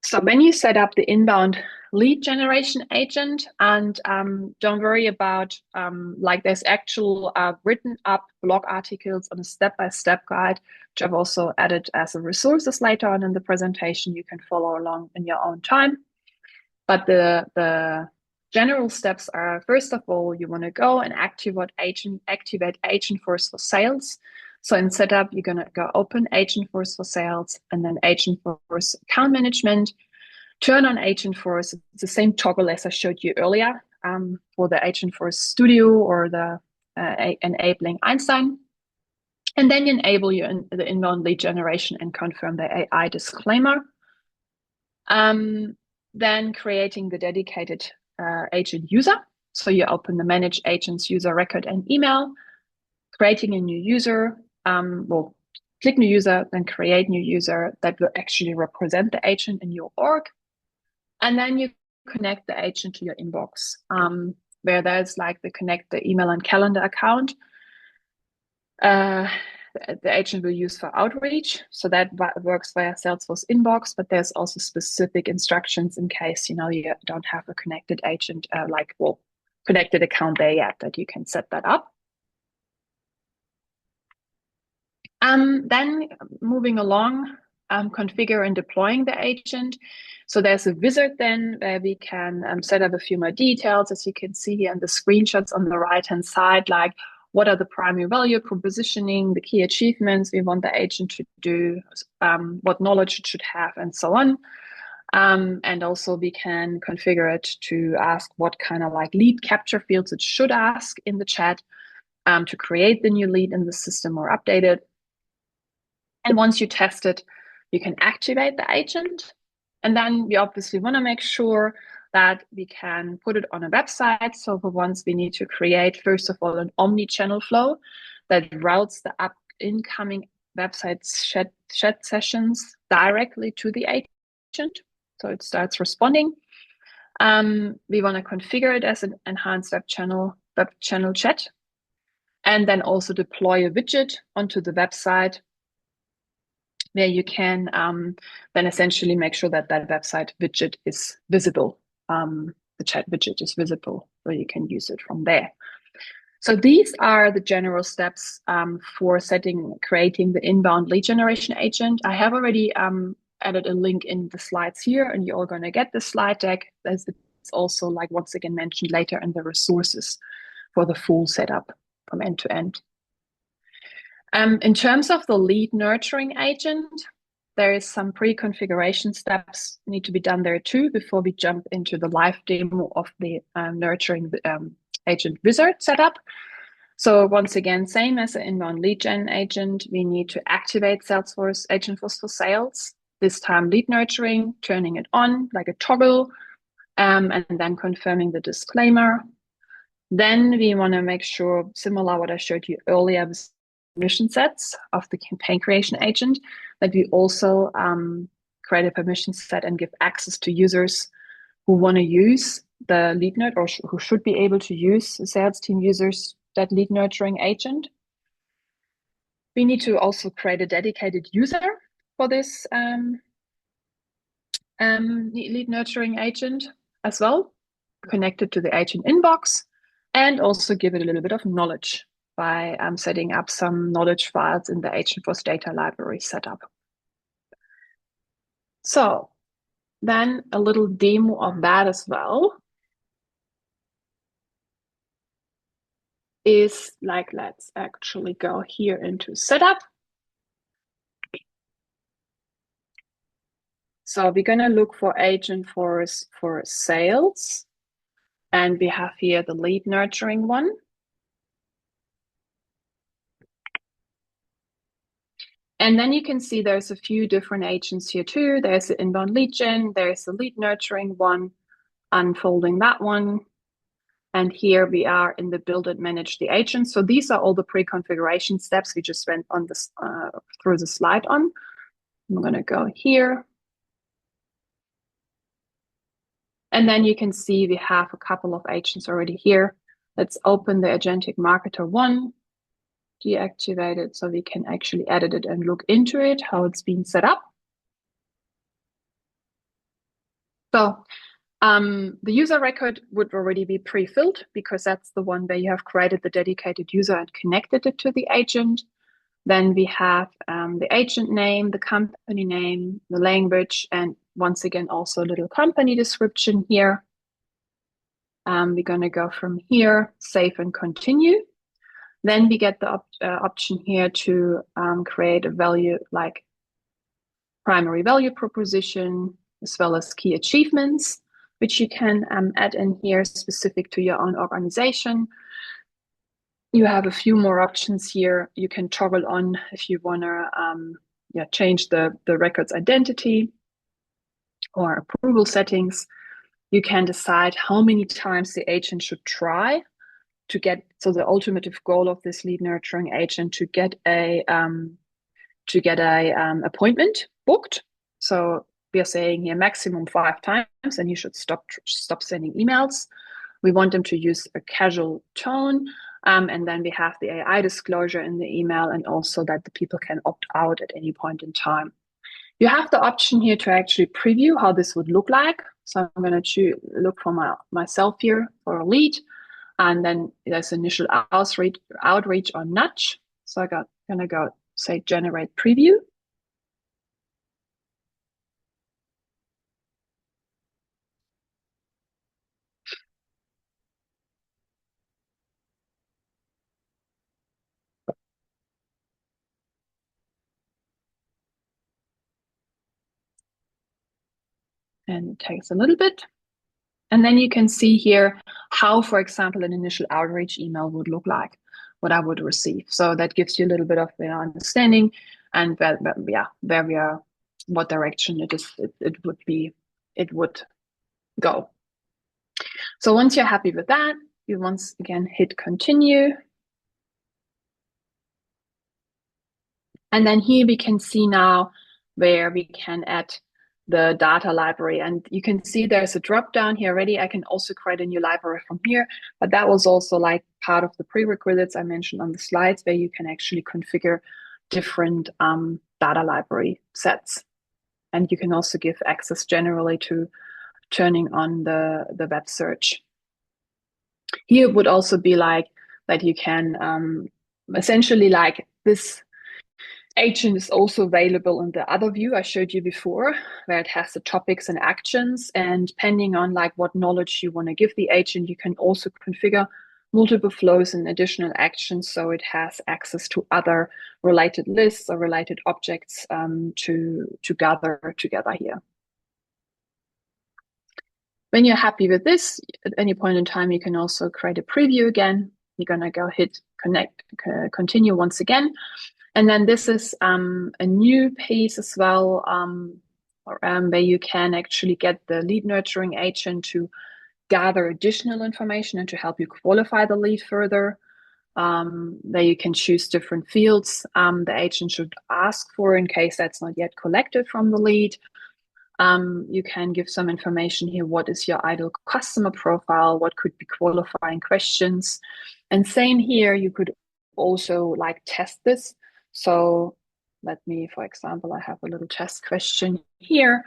So when you set up the inbound lead generation agent, and don't worry about there's actual written up blog articles on a step-by-step guide, which I've also added as a resources later on in the presentation. You can follow along in your own time. But the general steps are, first of all, you want to go and activate Agentforce for Sales. So in setup, you're going to go open Agentforce for Sales and then Agentforce Account Management. Turn on Agentforce. It's the same toggle as I showed you earlier for the Agentforce Studio or the enabling Einstein. And then you enable the inbound lead generation and confirm the AI disclaimer. Then creating the dedicated agent user. So you open the manage agents user record and email, creating a new user. Click new user, then create new user that will actually represent the agent in your org. And then you connect the agent to your inbox, where there's connect the email and calendar account. The agent will use for outreach. So that works via Salesforce inbox, but there's also specific instructions in case, you don't have a connected agent, connected account there yet, that you can set that up. Then moving along, configure and deploying the agent. So there's a wizard then where we can set up a few more details, as you can see here in the screenshots on the right-hand side, like what are the primary value propositioning, the key achievements we want the agent to do, what knowledge it should have, and so on. And also we can configure it to ask what kind of lead capture fields it should ask in the chat to create the new lead in the system or update it. And once you test it, you can activate the agent. And then we obviously want to make sure that we can put it on a website. So for once, we need to create, first of all, an omni-channel flow that routes the incoming website chat sessions directly to the agent. So it starts responding. We want to configure it as an enhanced web channel chat. And then also deploy a widget onto the website where you can then essentially make sure that website widget is visible. The chat widget is visible, so you can use it from there. So these are the general steps for creating the inbound lead generation agent. I have already added a link in the slides here, and you're all going to get the slide deck. It's it's also like once again mentioned later in the resources for the full setup from end to end. In terms of the lead nurturing agent, there is some pre-configuration steps need to be done there too before we jump into the live demo of the nurturing agent wizard setup. So once again, same as an inbound lead gen agent, we need to activate Salesforce Agentforce for Sales. This time lead nurturing, turning it on like a toggle, and then confirming the disclaimer. Then we want to make sure, similar what I showed you earlier, with permission sets of the campaign creation agent, that we also create a permission set and give access to users who want to use the lead nurture, or who should be able to use the sales team users that lead nurturing agent. We need to also create a dedicated user for this lead nurturing agent as well, connected to the agent inbox, and also give it a little bit of knowledge by setting up some knowledge files in the Agentforce data library setup. So then a little demo of that as well is like, let's actually go here into setup. So we're going to look for Agentforce for sales. And we have here the lead nurturing one. And then you can see there's a few different agents here too. There's the inbound lead gen, there's the lead nurturing one, unfolding that one. And here we are in the build and manage the agent. So these are all the pre-configuration steps we just went on this through the slide on. I'm going to go here. And then you can see we have a couple of agents already here. Let's open the agentic marketer one, deactivate it so we can actually edit it and look into it, how it's been set up. So the user record would already be pre-filled because that's the one where you have created the dedicated user and connected it to the agent. Then we have the agent name, the company name, the language, and once again, also a little company description here. We're going to go from here, save and continue. Then we get the option here to create a value like primary value proposition, as well as key achievements, which you can add in here specific to your own organization. You have a few more options here. You can toggle on if you want to change the record's identity or approval settings. You can decide how many times the agent should try to get, so the ultimate goal of this lead nurturing agent to get a appointment booked. So we are saying here maximum 5 times, and you should stop sending emails. We want them to use a casual tone. And then we have the AI disclosure in the email, and also that the people can opt out at any point in time. You have the option here to actually preview how this would look like. So I'm going to look for myself here for a lead. And then there's initial outreach or nudge. So I'm going to go say generate preview. And it takes a little bit. And then you can see here how, for example, an initial outreach email would look like, what I would receive. So that gives you a little bit of understanding and where we are, what direction it would go. So once you're happy with that, you once again hit continue. And then here we can see now where we can add the data library. And you can see there's a drop down here already. I can also create a new library from here, but that was also like part of the prerequisites I mentioned on the slides, where you can actually configure different data library sets. And you can also give access generally to turning on the web search. Here would also be like that you can essentially like this Agent is also available in the other view I showed you before, where it has the topics and actions. And depending on like what knowledge you want to give the agent, you can also configure multiple flows and additional actions, so it has access to other related lists or related objects to gather together here. When you're happy with this, at any point in time, you can also create a preview again. You're going to go hit connect, continue once again. And then this is a new piece as well, where you can actually get the lead nurturing agent to gather additional information and to help you qualify the lead further. There you can choose different fields the agent should ask for in case that's not yet collected from the lead. You can give some information here. What is your ideal customer profile? What could be qualifying questions? And same here, you could also like test this. So let me, for example, I have a little test question here.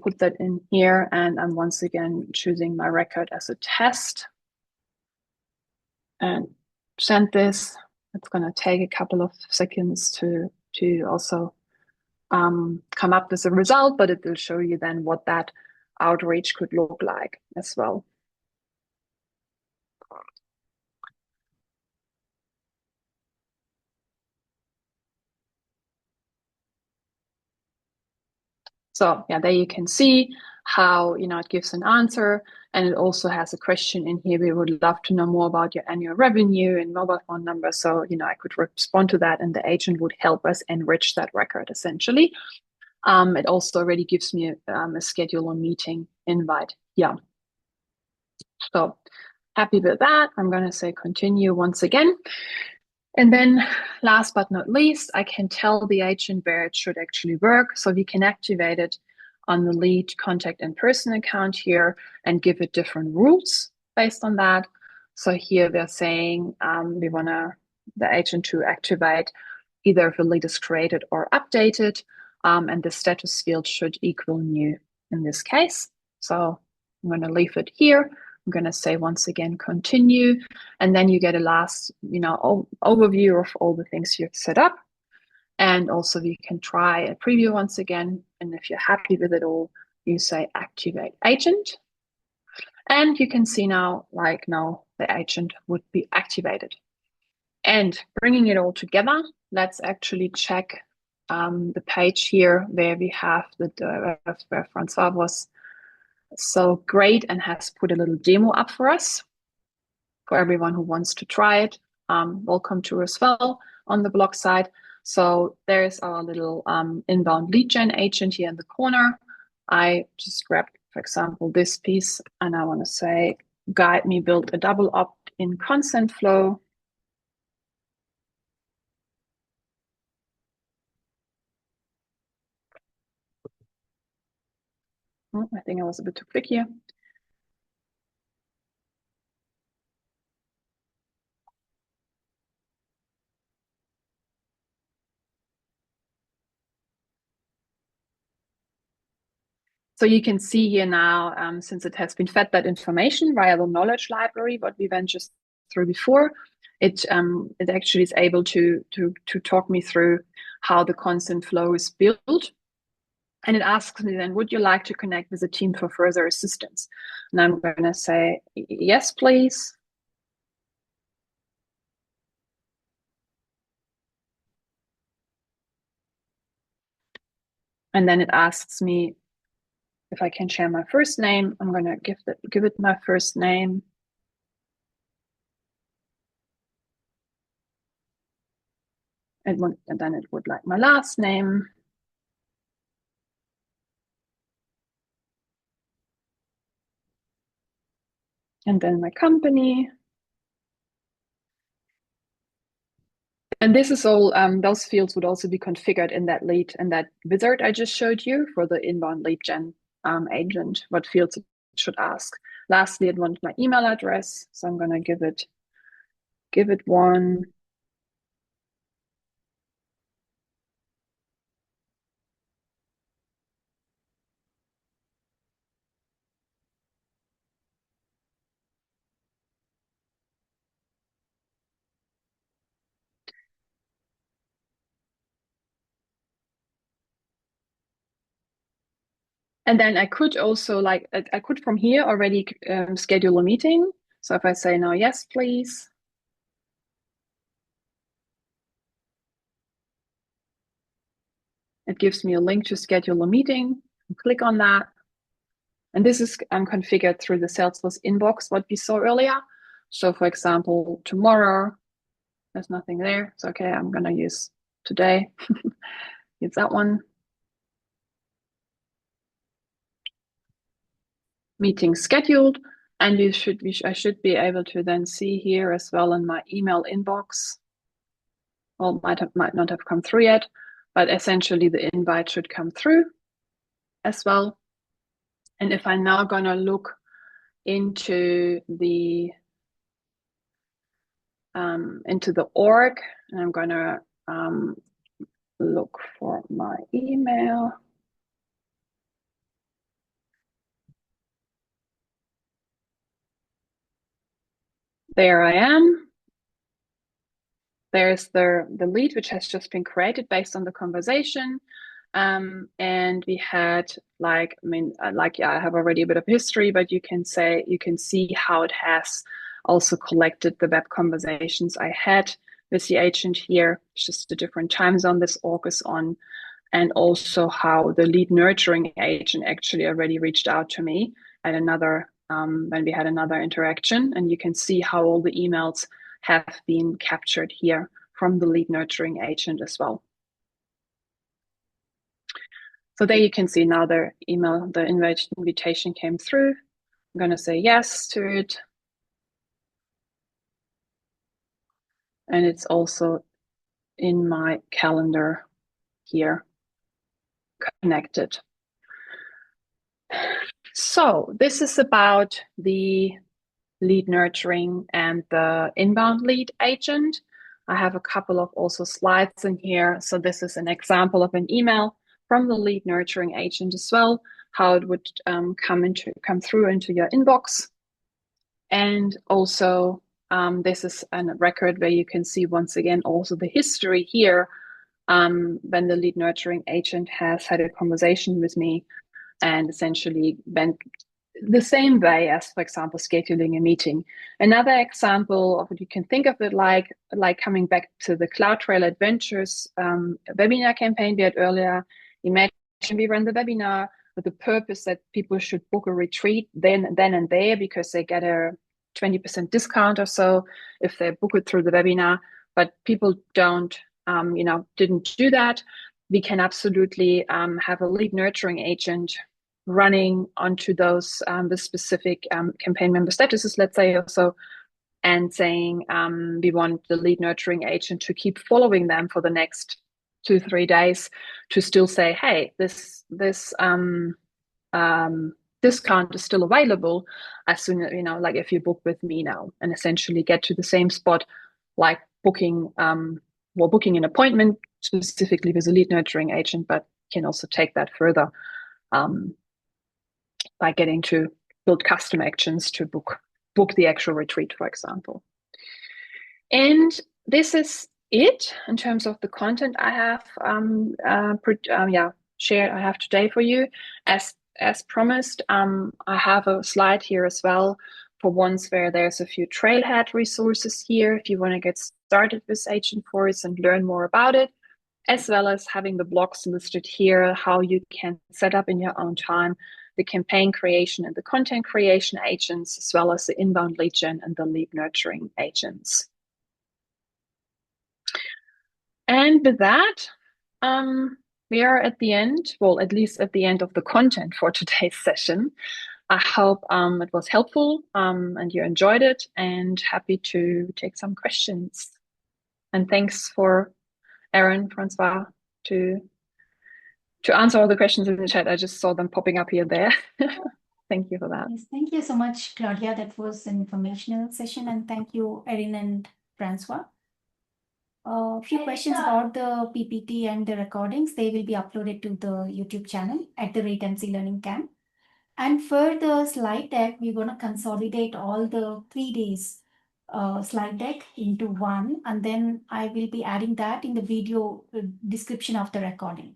Put that in here, and I'm once again choosing my record as a test and send this. It's going to take a couple of seconds to also come up with a result, but it will show you then what that outreach could look like as well. So yeah, there you can see how, it gives an answer, and it also has a question in here. We would love to know more about your annual revenue and mobile phone number. So, I could respond to that, and the agent would help us enrich that record essentially. It also already gives me a schedule or meeting invite. Yeah. So happy with that. I'm going to say continue once again. And then last but not least, I can tell the agent where it should actually work. So we can activate it on the lead, contact, and person account here and give it different rules based on that. So here they're saying we want the agent to activate either if a lead is created or updated, and the status field should equal new in this case. So I'm going to leave it here. I'm going to say once again, continue. And then you get a last, overview of all the things you've set up. And also you can try a preview once again. And if you're happy with it all, you say activate agent. And you can see now the agent would be activated. And bringing it all together, let's actually check the page here where we have where Francois was so great and has put a little demo up for us for everyone who wants to try it. Welcome to as well on the blog side. So there's our little inbound lead gen agent here in the corner. I just grabbed, for example, this piece, and I want to say, guide me build a double opt-in consent flow. Oh, I think I was a bit too quick here. So you can see here now, since it has been fed that information via the knowledge library, what we went just through before, it actually is able to talk me through how the consent flow is built. And it asks me then, would you like to connect with the team for further assistance? And I'm going to say, yes, please. And then it asks me if I can share my first name. I'm going to give it my first name. And then it would like my last name. And then my company. And this is all, those fields would also be configured in that lead and that wizard I just showed you for the inbound lead gen agent, what fields it should ask. Lastly, it wants my email address. So I'm going to give it one. And then I could also I could from here already schedule a meeting. So if I say now, yes, please. It gives me a link to schedule a meeting. Click on that. And this is configured through the Salesforce inbox, what we saw earlier. So for example, tomorrow, there's nothing there. So, okay, I'm going to use today. Use that one. Meeting scheduled. And I should be able to then see here as well in my email inbox. Well, might not have come through yet, but essentially the invite should come through as well. And if I'm now going to look into the org, and I'm going to look for my email. There I am. There's the lead, which has just been created based on the conversation. And we had I have already a bit of history, but you can see how it has also collected the web conversations I had with the agent here. It's just a different time zone this org is on. And also how the lead nurturing agent actually already reached out to me at when we had another interaction. And you can see how all the emails have been captured here from the lead nurturing agent as well. So there you can see now the invitation came through. I'm going to say yes to it. And it's also in my calendar here connected. So this is about the lead nurturing and the inbound lead agent. I have a couple of also slides in here. So this is an example of an email from the lead nurturing agent as well, how it would come through into your inbox. And also this is a record where you can see once again also the history here when the lead nurturing agent has had a conversation with me and essentially went the same way as, for example, scheduling a meeting. Another example of what you can think of it like coming back to the CloudTrail Adventures webinar campaign we had earlier. Imagine we run the webinar with the purpose that people should book a retreat then and there because they get a 20% discount or so if they book it through the webinar, but people didn't do that. We can absolutely have a lead nurturing agent running onto those the specific campaign member statuses, let's say, also, and saying we want the lead nurturing agent to keep following them for the next 2-3 days to still say, hey, this discount is still available as soon as, like if you book with me now, and essentially get to the same spot like booking an appointment specifically with a lead nurturing agent, but can also take that further by getting to build custom actions to book the actual retreat, for example. And this is it in terms of the content I have shared. I have today for you. As promised, I have a slide here as well for ones where there's a few trailhead resources here if you want to get started with Agentforce and learn more about it, as well as having the blogs listed here, how you can set up in your own time the campaign creation and the content creation agents, as well as the inbound lead gen and the lead nurturing agents. And with that, we are at the end, well, at least at the end of the content for today's session. I hope it was helpful and you enjoyed it, and happy to take some questions. And thanks for Aaron, Francois, to answer all the questions in the chat. I just saw them popping up here and there. Thank you for that.
Yes, thank you so much, Claudia. That was an informational session, and thank you, Erin and Francois. A few questions about the PPT and the recordings. They will be uploaded to the YouTube channel at the @MC Learning Camp. And for the slide deck, we're going to consolidate all the 3 days slide deck into one, and then I will be adding that in the video description of the recording.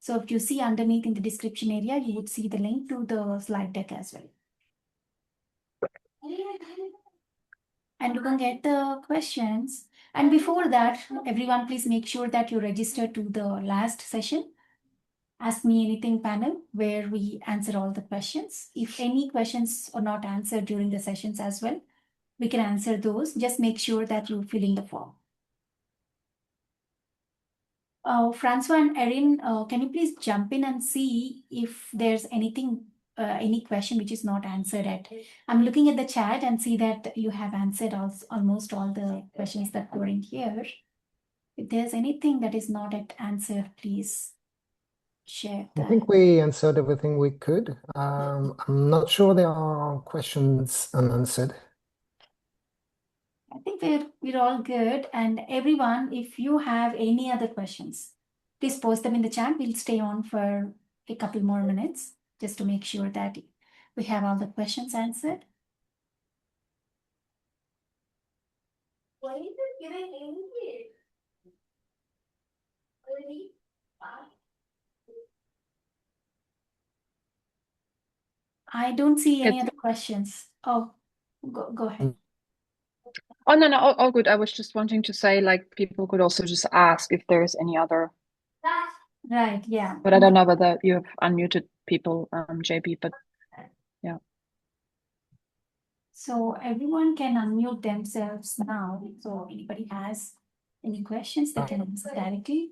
So if you see underneath in the description area, you would see the link to the slide deck as well. And you can get the questions. And before that, everyone, please make sure that you register to the last session, Ask Me Anything panel, where we answer all the questions. If any questions are not answered during the sessions as well, we can answer those. Just make sure that you fill in the form. Francois and Erin, can you please jump in and see if there's anything, any question which is not answered yet? I'm looking at the chat and see that you have answered almost all the questions that were in here. If there's anything that is not yet answered, please share
I
that.
think we answered everything we could. I'm not sure there are questions unanswered.
I think we're all good. And everyone, if you have any other questions, please post them in the chat. We'll stay on for a couple more minutes just to make sure that we have all the questions answered. I don't see any other questions. Oh, go ahead.
Oh, no, all good. I was just wanting to say, like, people could also just ask if there is any other.
Right, yeah.
But I don't know whether you have unmuted people, JB, but yeah.
So everyone can unmute themselves now. So anybody has any questions, they can ask directly.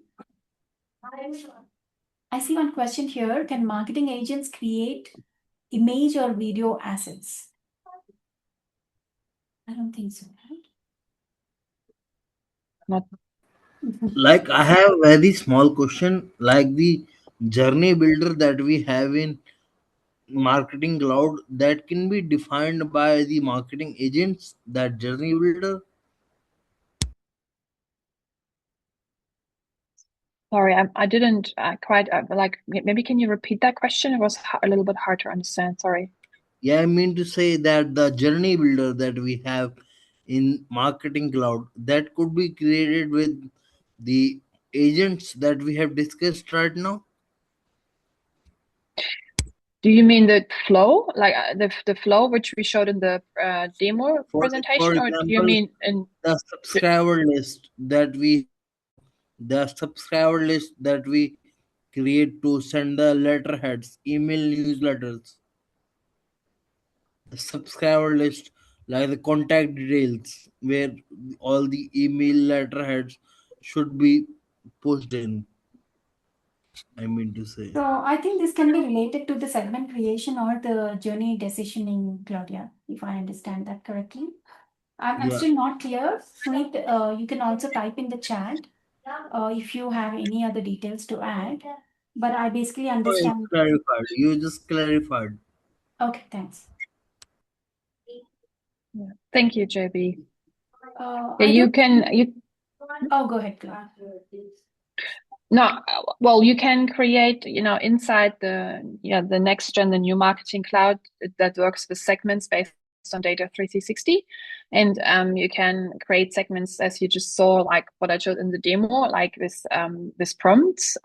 I see one question here. Can marketing agents create image or video assets? I don't think so, right?
Not.
Like I have very small question, like the journey builder that we have in marketing cloud that can be defined by the marketing agents, that journey builder.
Sorry, I didn't quite like. Maybe can you repeat that question? It was a little bit hard to understand. Sorry.
Yeah, I mean to say that the journey builder that we have in marketing cloud that could be created with the agents that we have discussed right now.
Do you mean the flow, like the flow which we showed in the demo
For
presentation, or do you
example,
mean in
the subscriber list that we create to send the letterheads, email newsletters, the subscriber list, like the contact details, where all the email letterheads should be pushed in. I mean to say.
So I think this can be related to the segment creation or the journey decisioning, Claudia, if I understand that correctly. I'm
Yeah.
still not clear. Sweet, you can also type in the chat if you have any other details to add. But I basically
Oh, it's
understand.
clarified. You just clarified.
Okay, thanks.
Yeah. Thank you, JB.
I
You
don't.
can
Oh, go ahead, Claudia.
no, well, you can create, inside the next gen, the new marketing cloud that works with segments based on data 360, and you can create segments as you just saw, like what I showed in the demo, like this prompts,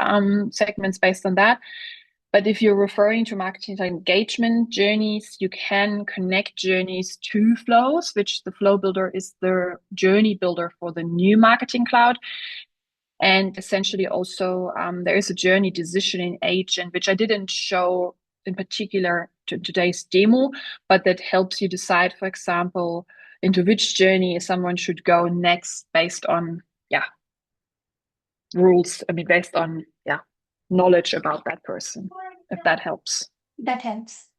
segments based on that. But if you're referring to marketing engagement journeys, you can connect journeys to flows, which the flow builder is the journey builder for the new marketing cloud. And essentially also there is a journey decisioning agent, which I didn't show in particular to today's demo, but that helps you decide, for example, into which journey someone should go next based on, rules. I mean, based on, knowledge about that person, if that helps.
That helps.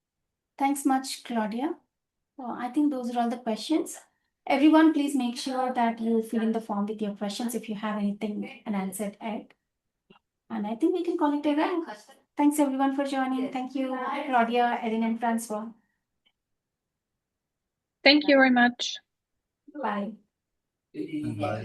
Thanks much, Claudia. I think those are all the questions. Everyone, please make sure that you fill in the form with your questions if you have anything unanswered at. And I think we can call it a wrap. Thanks everyone for joining. Thank you, Claudia, Erin, and Francois.
Thank you very much.
Bye.
Bye.